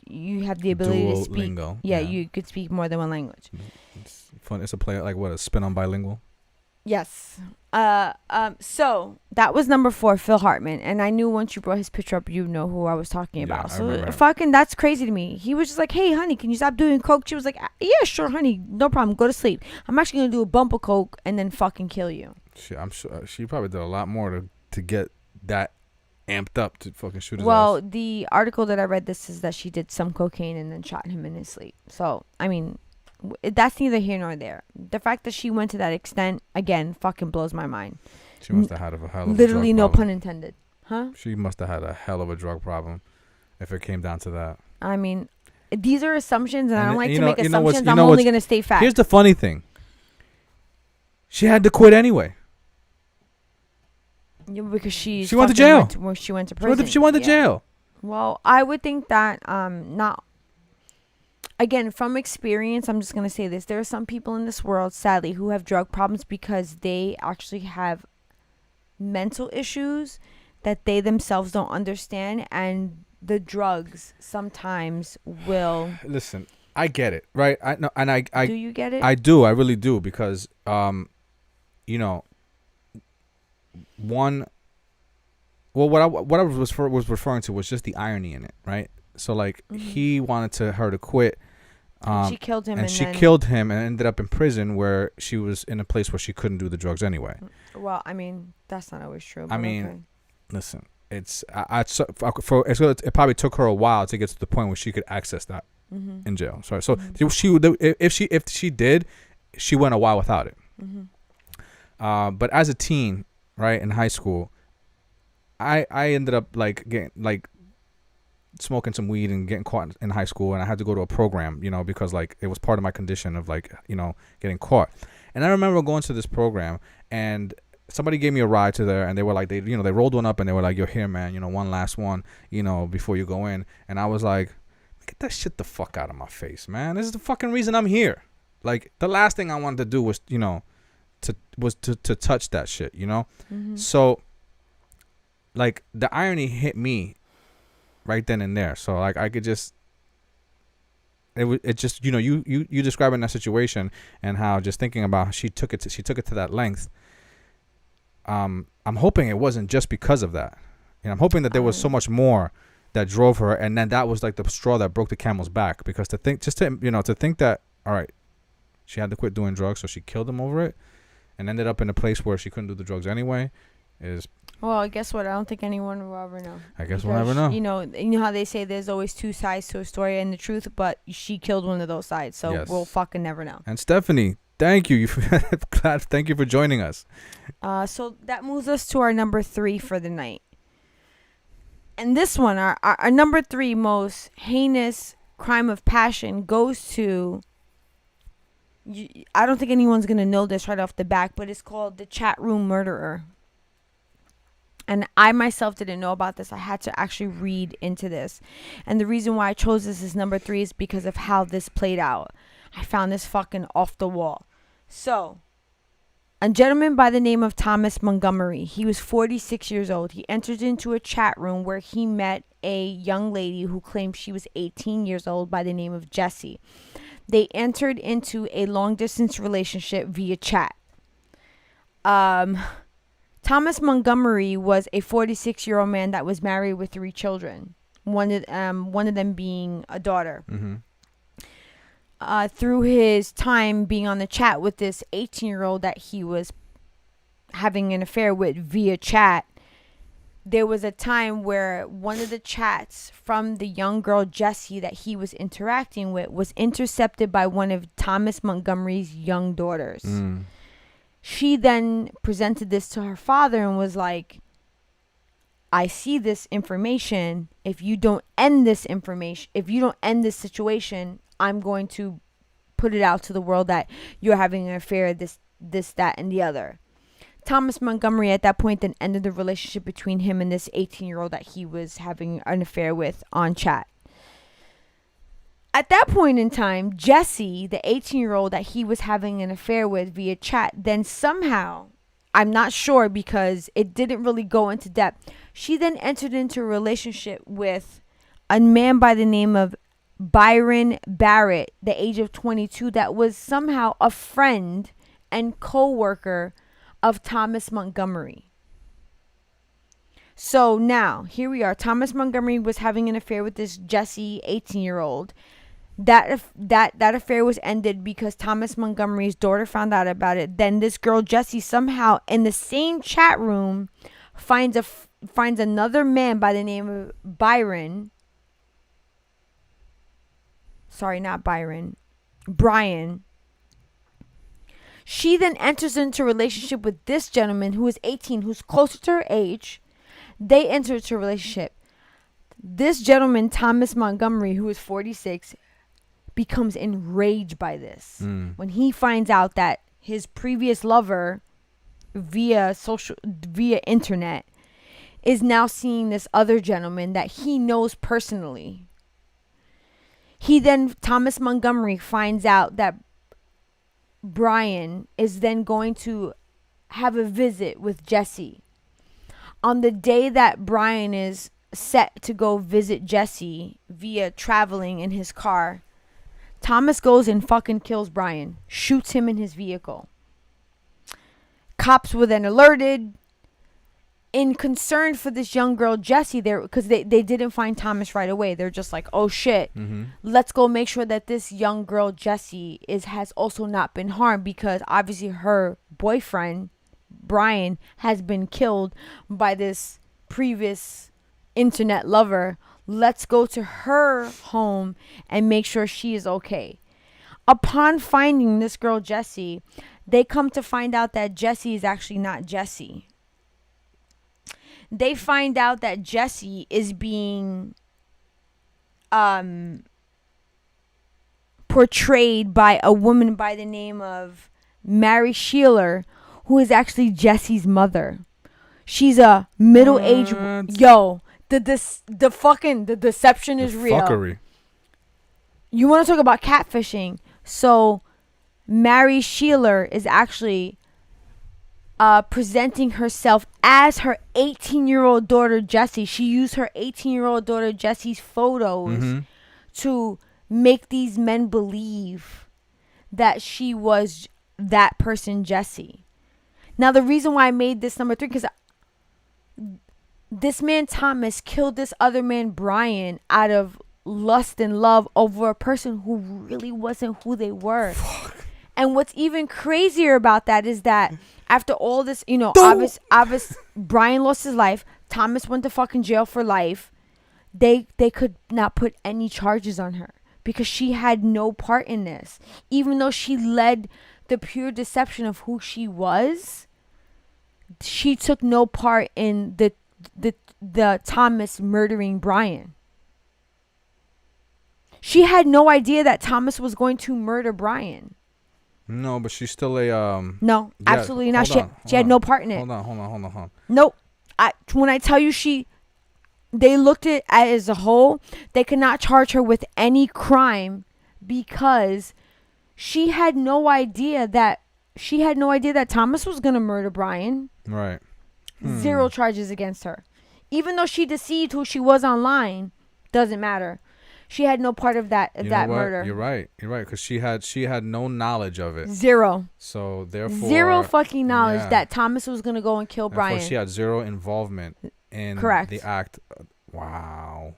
you have the ability to speak. Duolingo. Yeah, you could speak more than one language. It's fun. It's a play like what, a spin on bilingual. Yes. So that was number 4, Phil Hartman, and I knew once you brought his picture up, you know who I was talking Yeah, about. I So remember. fucking, that's crazy to me. He was just like, "Hey, honey, can you stop doing coke?" She was like, "Yeah, sure, honey, no problem. Go to sleep. I'm actually gonna do a bump of coke and then fucking kill you." I'm sure she probably did a lot more to get that amped up to fucking shoot his Well, ass. the article that I read, this is that she did some cocaine and then shot him in his sleep. So I mean, that's neither here nor there. The fact that she went to that extent, again, fucking blows my mind. She must have had a hell of a Literally, drug no problem. pun intended. Huh? She must have had a hell of a drug problem, if it came down to that. I mean, these are assumptions, and I And don't like you to know- make you know what's- assumptions. you I'm know only what's- gonna state facts. Here's the funny thing. She had to quit anyway. Yeah, because She went to jail. She went to She went prison. to, she went to Yeah. jail. Well, I would think that not. Again, from experience, I'm just gonna say this: there are some people in this world, sadly, who have drug problems because they actually have mental issues that they themselves don't understand, and the drugs sometimes will. Listen, I get it, right? I know, and I Do you get it? I do, I really do, because you know, one. Well, what I was referring to was just the irony in it, right? So like he wanted her to quit. She killed him, and she then, killed him and ended up in prison where she was in a place where she couldn't do the drugs anyway. Well, I mean, that's not always true. I But mean, okay. listen, it probably took her a while to get to the point where she could access that in jail. Sorry, so if she did, she went a while without it. But as a teen, right, in high school, I ended up getting smoking some weed and getting caught in high school, and I had to go to a program, because it was part of my condition of getting caught. And I remember going to this program, and somebody gave me a ride to there, and they were like, they rolled one up, and they were like, "You're here, man, one last one, before you go in." And I was like, get that shit the fuck out of my face, man. This is the fucking reason I'm here. Like, the last thing I wanted to do was to touch that shit, So like, the irony hit me right then and there. So like, I could just, it just, you describing that situation and how just thinking about how she took it to that length. I'm hoping it wasn't just because of that. I'm hoping that there was so much more that drove her, and then that was like the straw that broke the camel's back. Because to think that, all right, she had to quit doing drugs, so she killed him over it, and ended up in a place where she couldn't do the drugs anyway, is. Well, guess what? I don't think anyone will ever know. I guess we'll never know. You know how they say there's always two sides to a story and the truth, but she killed one of those sides, so Yes. we'll fucking never know. And Stephanie, thank you. Thank you for joining us. So that moves us to our number 3 for the night. And this one, our number 3 most heinous crime of passion goes to, I don't think anyone's going to know this right off the back, but it's called the chat room murderer. And I myself didn't know about this. I had to actually read into this. And the reason why I chose this as number 3 is because of how this played out. I found this fucking off the wall. So, a gentleman by the name of Thomas Montgomery. He was 46 years old. He entered into a chat room where he met a young lady who claimed she was 18 years old by the name of Jessie. They entered into a long-distance relationship via chat. Thomas Montgomery was a 46-year-old man that was married with 3 children. One of them being a daughter. Mm-hmm. Through his time being on the chat with this 18-year-old that he was having an affair with via chat, there was a time where one of the chats from the young girl Jessie that he was interacting with was intercepted by one of Thomas Montgomery's young daughters. She then presented this to her father and was like, I see this information. If you don't end this situation, I'm going to put it out to the world that you're having an affair, this, that, and the other. Thomas Montgomery at that point then ended the relationship between him and this 18-year-old that he was having an affair with on chat. At that point in time, Jessie, the 18-year-old that he was having an affair with via chat, then somehow, I'm not sure because it didn't really go into depth, she then entered into a relationship with a man by the name of Byron Barrett, the age of 22, that was somehow a friend and co-worker of Thomas Montgomery. So now, here we are. Thomas Montgomery was having an affair with this Jessie, 18-year-old. That affair was ended because Thomas Montgomery's daughter found out about it. Then this girl Jessie somehow in the same chat room finds another man by the name of Byron. Sorry, not Byron. Brian. She then enters into a relationship with this gentleman who is 18, who's closer to her age. They enter into a relationship. This gentleman, Thomas Montgomery, who is 46, becomes enraged by this. When he finds out that his previous lover via internet is now seeing this other gentleman that he knows personally. Thomas Montgomery finds out that Brian is then going to have a visit with Jessie. On the day that Brian is set to go visit Jessie via traveling in his car, Thomas goes and fucking kills Brian, shoots him in his vehicle. Cops were then alerted. In concern for this young girl Jessie, there because they didn't find Thomas right away. They're just like, oh shit, let's go make sure that this young girl Jessie has also not been harmed, because obviously her boyfriend Brian has been killed by this previous internet lover. Let's go to her home and make sure she is okay. Upon finding this girl Jessie, they come to find out that Jessie is actually not Jessie. They find out that Jessie is being portrayed by a woman by the name of Mary Sheeler, who is actually Jessie's mother. She's a middle-aged... Yo, the deception is real. Fuckery. You want to talk about catfishing? So, Mary Sheeler is actually presenting herself as her 18-year-old daughter, Jessie. She used her 18-year-old daughter, Jessie's photos to make these men believe that she was that person, Jessie. Now, the reason why I made this number 3, because this man, Thomas, killed this other man, Brian, out of lust and love over a person who really wasn't who they were. Fuck. And what's even crazier about that is that after all this, obvious, Brian lost his life. Thomas went to fucking jail for life. They could not put any charges on her because she had no part in this. Even though she led the pure deception of who she was, she took no part in the Thomas murdering Brian. She had no idea that Thomas was going to murder Brian. No, but she's still a No, yeah, absolutely not. hold She had no part in it. Hold on. Nope. When I tell you they looked at it as a whole. They could not charge her with any crime because she had no idea that Thomas was gonna murder Brian. Right. Zero charges against her, even though she deceived who she was online. Doesn't matter. She had no part of that murder. You're right. Because she had no knowledge of it. Zero. So therefore, Zero fucking knowledge that Thomas was gonna go and kill Brian. She had zero involvement in the act. Wow.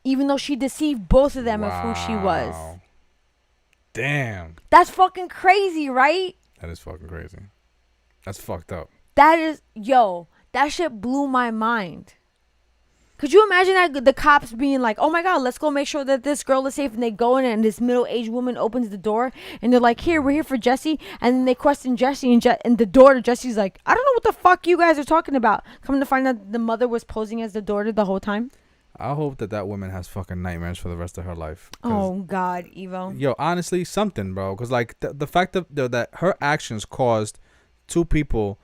Even though she deceived both of them of who she was. Damn. That's fucking crazy, right? That is fucking crazy. That's fucked up. That shit blew my mind. Could you imagine that the cops being like, oh my God, let's go make sure that this girl is safe. And they go in and this middle-aged woman opens the door and they're like, we're here for Jesse. And then they question Jesse and the daughter, Jesse's like, I don't know what the fuck you guys are talking about. Coming to find out the mother was posing as the daughter the whole time. I hope that woman has fucking nightmares for the rest of her life. Oh God, Evo. Yo, honestly, something, bro. Because like the fact that her actions caused two people,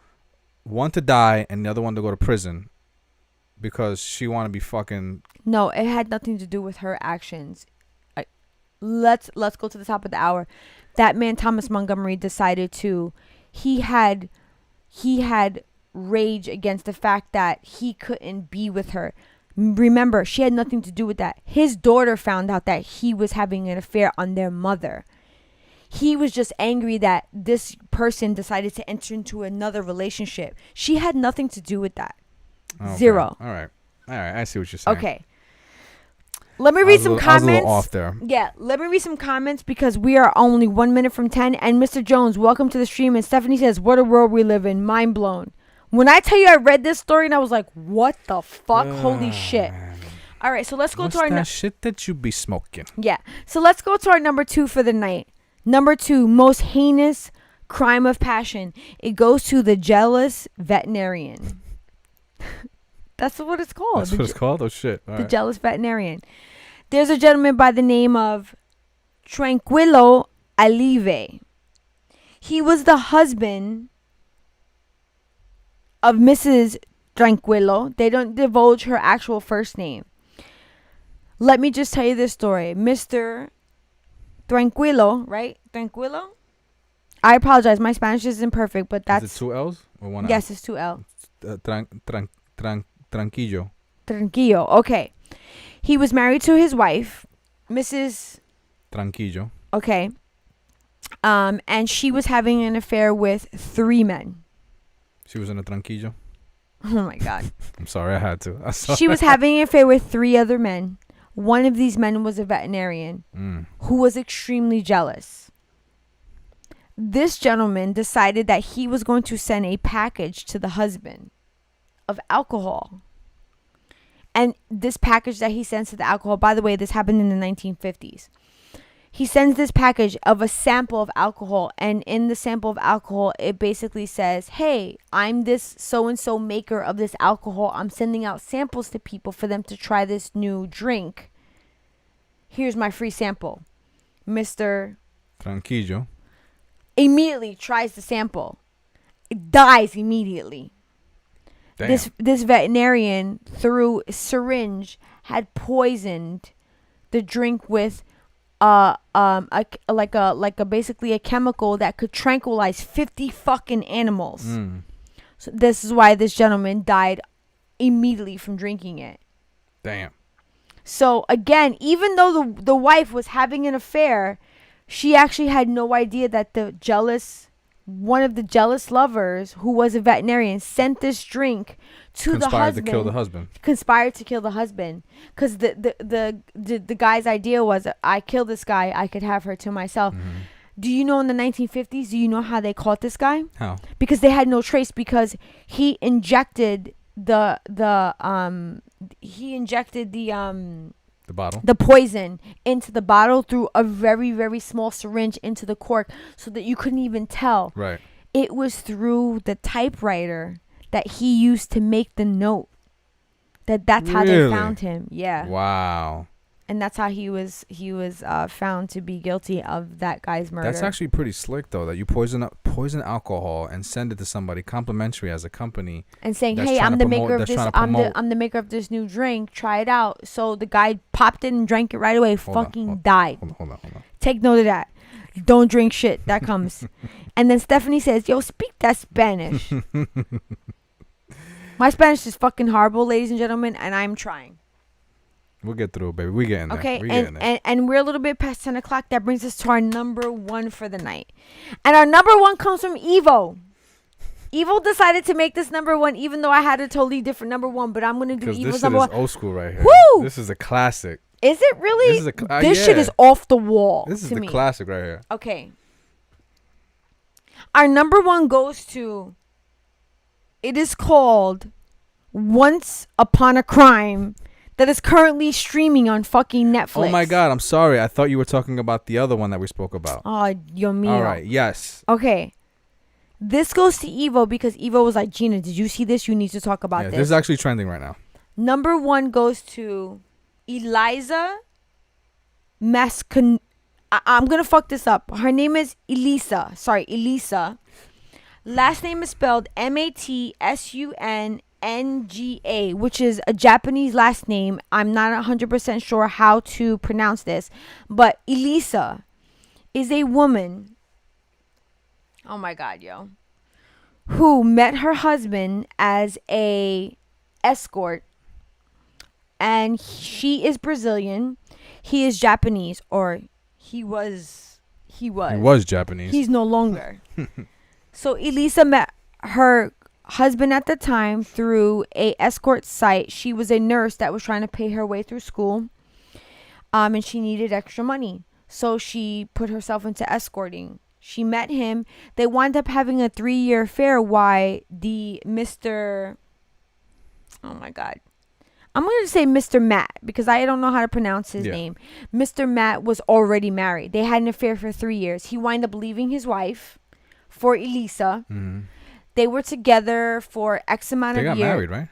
one to die and the other one to go to prison. Because she want to be fucking. No, it had nothing to do with her actions. Let's go to the top of the hour. That man Thomas Montgomery decided to. He had rage against the fact that he couldn't be with her. Remember, she had nothing to do with that. His daughter found out that he was having an affair on their mother. He was just angry that this person decided to enter into another relationship. She had nothing to do with that. Okay. Zero. All right. I see what you're saying. Okay. Let me read some comments. I was a little off there. Yeah, let me read some comments because we are only 1 minute from 10. And Mr. Jones, welcome to the stream. And Stephanie says, what a world we live in. Mind blown. When I tell you I read this story and I was like, what the fuck? Holy shit. Man. All right, so let's go to our... shit that you be smoking? Yeah. So let's go to our number 2 for the night. Number 2, most heinous crime of passion. It goes to the jealous veterinarian. That's what it's called. That's what it's called? Oh, shit. All right. Jealous veterinarian. There's a gentleman by the name of Tranquillo Alive. He was the husband of Mrs. Tranquillo. They don't divulge her actual first name. Let me just tell you this story. Mr. Tranquillo, right? Tranquillo? I apologize. My Spanish isn't perfect, but that's... Is it 2 L's or 1 L? Yes, it's 2 L. Tranquillo. Tranquillo. Okay. He was married to his wife, Mrs. Tranquillo. Okay. And she was having an affair with 3 men. She was in a tranquillo? Oh, my God. I'm sorry. I had to. She was having an affair with 3 other men. One of these men was a veterinarian who was extremely jealous. This gentleman decided that he was going to send a package to the husband of alcohol. And this package that he sends to the alcohol, by the way, this happened in the 1950s. He sends this package of a sample of alcohol. And in the sample of alcohol, it basically says, hey, I'm this so-and-so maker of this alcohol. I'm sending out samples to people for them to try this new drink. Here's my free sample. Mr. Tranquillo immediately tries the sample. It dies immediately. Damn. This veterinarian, through a syringe, had poisoned the drink with basically a chemical that could tranquilize 50 fucking animals. So this is why this gentleman died immediately from drinking it. Damn. So again, even though the wife was having an affair, she actually had no idea that one of the jealous lovers, who was a veterinarian, sent this drink to the husband. Conspired to kill the husband. Because the guy's idea was, I kill this guy, I could have her to myself. Mm-hmm. Do you know in the 1950s, do you know how they caught this guy? How? Because they had no trace, because he injected the bottle, the poison into the bottle through a very, very small syringe into the cork, so that you couldn't even tell. Right. It was through the typewriter that he used to make the note. That's how they found him. Yeah. Wow. And that's how he was found to be guilty of that guy's murder. That's actually pretty slick, though, that you poison alcohol and send it to somebody complimentary as a company. And saying, that's hey, trying I'm to the promote- maker of that's this. trying to promote- I'm the maker of this new drink. Try it out. So the guy popped it and drank it right away. Hold on, Fucking died. Hold on. Take note of that. Don't drink shit. That comes. And then Stephanie says, yo, speak that Spanish. My Spanish is fucking horrible, ladies and gentlemen, and I'm trying. We'll get through it, baby. We getting there. Okay, We getting there. and we're a little bit past 10 o'clock. That brings us to our number one for the night. And our number one comes from Evo. Evo decided to make this number one, even though I had a totally different number one, but I'm going to do Because this Evo's shit number is one. old school right here. Woo! This is a classic. Is it really? This shit yeah. is off the wall This is to the me. classic right here. Okay. Our number one goes to, it is called Once Upon a Crime, that is currently streaming on fucking Netflix. Oh my God, I'm sorry. I thought you were talking about the other one that we spoke about. Oh, Dios mío. All right, yes. Okay. This goes to Evo because Evo was like, Gina, did you see this? You need to talk about Yeah, this. this is actually trending right now. Number one goes to Eliza Mascan. I'm going to fuck this up. Her name is Elisa. Sorry, Elisa. Last name is spelled Matsunnga, which is a Japanese last name. I'm not 100% sure how to pronounce this. But Elisa is a woman. Oh my God, yo. Who met her husband as a escort. And she is Brazilian. He is Japanese, or he was. He was Japanese. He's no longer. So Elisa met her husband at the time through a escort site. She was a nurse that was trying to pay her way through school. And she needed extra money. So she put herself into escorting. She met him. They wound up having a 3-year affair. Why the Mr. Oh my God. I'm going to say Mr. Matt because I don't know how to pronounce his name. Mr. Matt was already married. They had an affair for 3 years. He wound up leaving his wife for Elisa. Mm-hmm. They were together for X amount of years. They got married, right?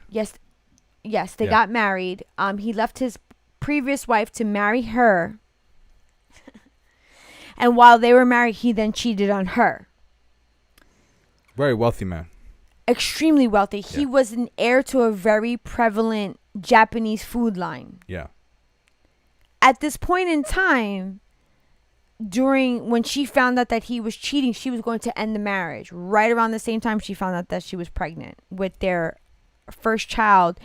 Yes, they got married. He left his previous wife to marry her. And while they were married, he then cheated on her. Very wealthy man. Extremely wealthy. He was an heir to a very prevalent Japanese food line. Yeah. At this point in time, during when she found out that he was cheating, she was going to end the marriage. Right around the same time she found out that she was pregnant with their first child.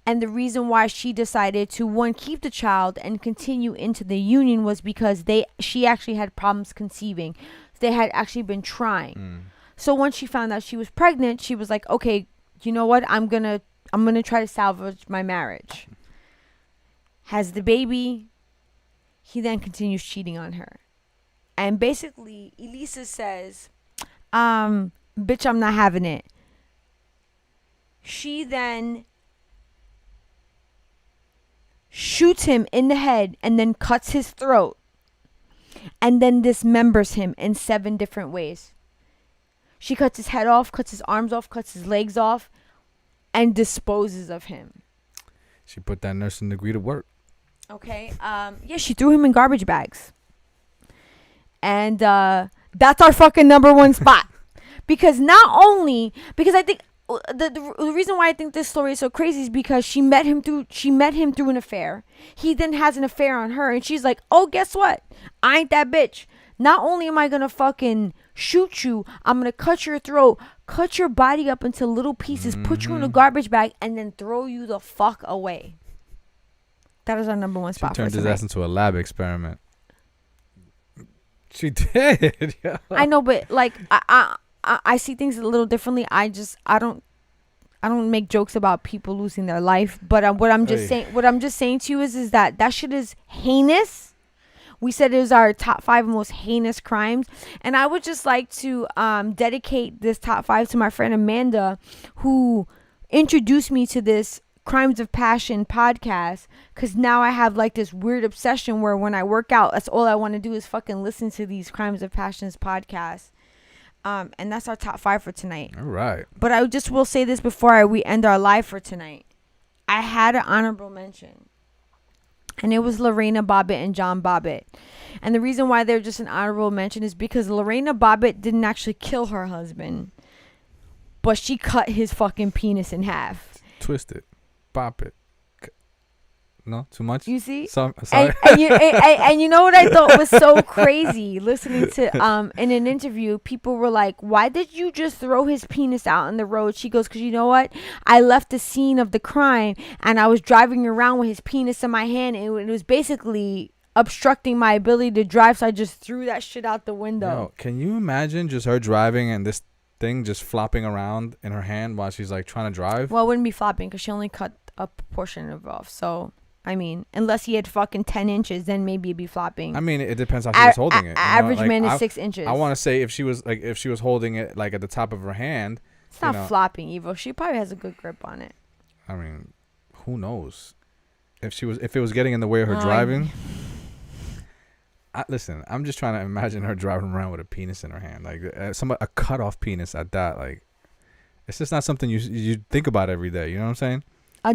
And the reason why she decided to, one, keep the child and continue into the union was because she actually had problems conceiving. They had actually been trying. So once she found out she was pregnant, she was like, okay, you know what? I'm gonna try to salvage my marriage. Has the baby. He then continues cheating on her. And basically, Elisa says, bitch, I'm not having it. She then shoots him in the head and then cuts his throat. And then dismembers him in 7 different ways. She cuts his head off, cuts his arms off, cuts his legs off, and disposes of him. She put that nursing degree to work. Okay. She threw him in garbage bags. And that's our fucking number one spot. Because I think the reason why I think this story is so crazy is because she met him through an affair. He then has an affair on her, and she's like, oh, guess what? I ain't that bitch. Not only am I gonna fucking shoot you, I'm gonna cut your throat, cut your body up into little pieces, put you in a garbage bag, and then throw you the fuck away. That is our number one spot. She turned his ass into a lab experiment. She did. Yeah. I know, but like I see things a little differently. I don't make jokes about people losing their life. But what I'm just saying to you is that shit is heinous. We said it was our top 5 most heinous crimes. And I would just like to dedicate this top 5 to my friend Amanda, who introduced me to this Crimes of Passion podcast. Because now I have like this weird obsession where when I work out, that's all I want to do is fucking listen to these Crimes of Passions podcasts. And that's our top 5 for tonight. All right. But I just will say this before we end our live for tonight. I had an honorable mention. And it was Lorena Bobbitt and John Bobbitt. And the reason why they're just an honorable mention is because Lorena Bobbitt didn't actually kill her husband, but she cut his fucking penis in half. Twist it, pop it. No, too much. You see? Sorry. And you know what I thought was so crazy? Listening to in an interview, people were like, "Why did you just throw his penis out in the road?" She goes, "Because you know what? I left the scene of the crime, and I was driving around with his penis in my hand, and it was basically obstructing my ability to drive, so I just threw that shit out the window." Yo, can you imagine just her driving and this thing just flopping around in her hand while she's like trying to drive? Well, it wouldn't be flopping because she only cut a portion of it off. So, I mean, unless he had fucking 10 inches, then maybe it'd be flopping. I mean, it depends how she was holding it. Average man is 6 inches. I want to say if she was holding it like at the top of her hand. It's not flopping, Evo. She probably has a good grip on it. I mean, who knows? If it was getting in the way of her driving. Listen, I'm just trying to imagine her driving around with a penis in her hand, like a cut off penis at that. Like, it's just not something you think about every day. You know what I'm saying?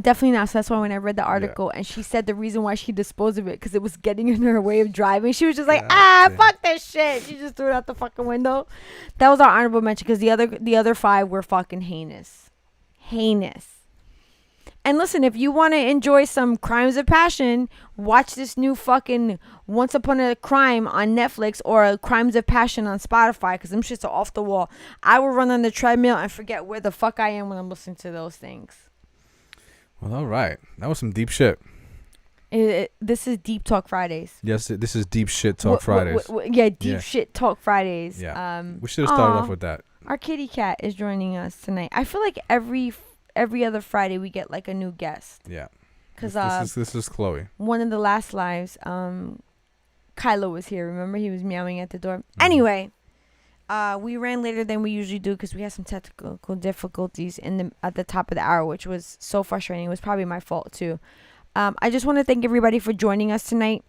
Definitely not. So that's why when I read the article and she said the reason why she disposed of it because it was getting in her way of driving, she was just like, fuck this shit. She just threw it out the fucking window. That was our honorable mention because the other 5 were fucking heinous. And listen, if you want to enjoy some crimes of passion, watch this new fucking Once Upon a Crime on Netflix or Crimes of Passion on Spotify because them shits are off the wall. I will run on the treadmill and forget where the fuck I am when I'm listening to those things. Well, all right. That was some deep shit. This is Deep Talk Fridays. Yes, this is Deep Shit Talk Fridays. Deep Shit Talk Fridays. Yeah. We should have started off with that. Our kitty cat is joining us tonight. I feel like every other Friday we get like a new guest. Yeah. Because this is Chloe. One of the last lives, Kylo was here. Remember, he was meowing at the door. Mm-hmm. Anyway, we ran later than we usually do because we had some technical difficulties at the top of the hour, which was so frustrating. It was probably my fault too. I just want to thank everybody for joining us tonight.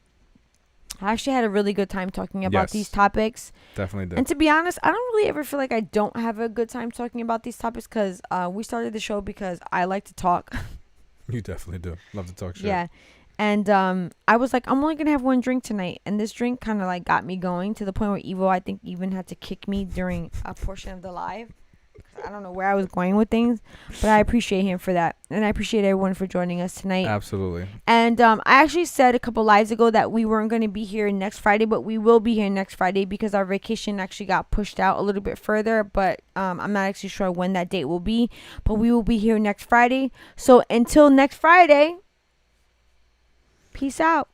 I actually had a really good time talking about these topics. Definitely did. And to be honest, I don't really ever feel like I don't have a good time talking about these topics because we started the show because I like to talk. You definitely do. Love to talk shit. Yeah. And I was like, I'm only going to have one drink tonight. And this drink kind of like got me going to the point where Evo, I think, even had to kick me during a portion of the live. I don't know where I was going with things, but I appreciate him for that. And I appreciate everyone for joining us tonight. Absolutely. And I actually said a couple lives ago that we weren't going to be here next Friday, but we will be here next Friday because our vacation actually got pushed out a little bit further. But I'm not actually sure when that date will be, but we will be here next Friday. So until next Friday, peace out.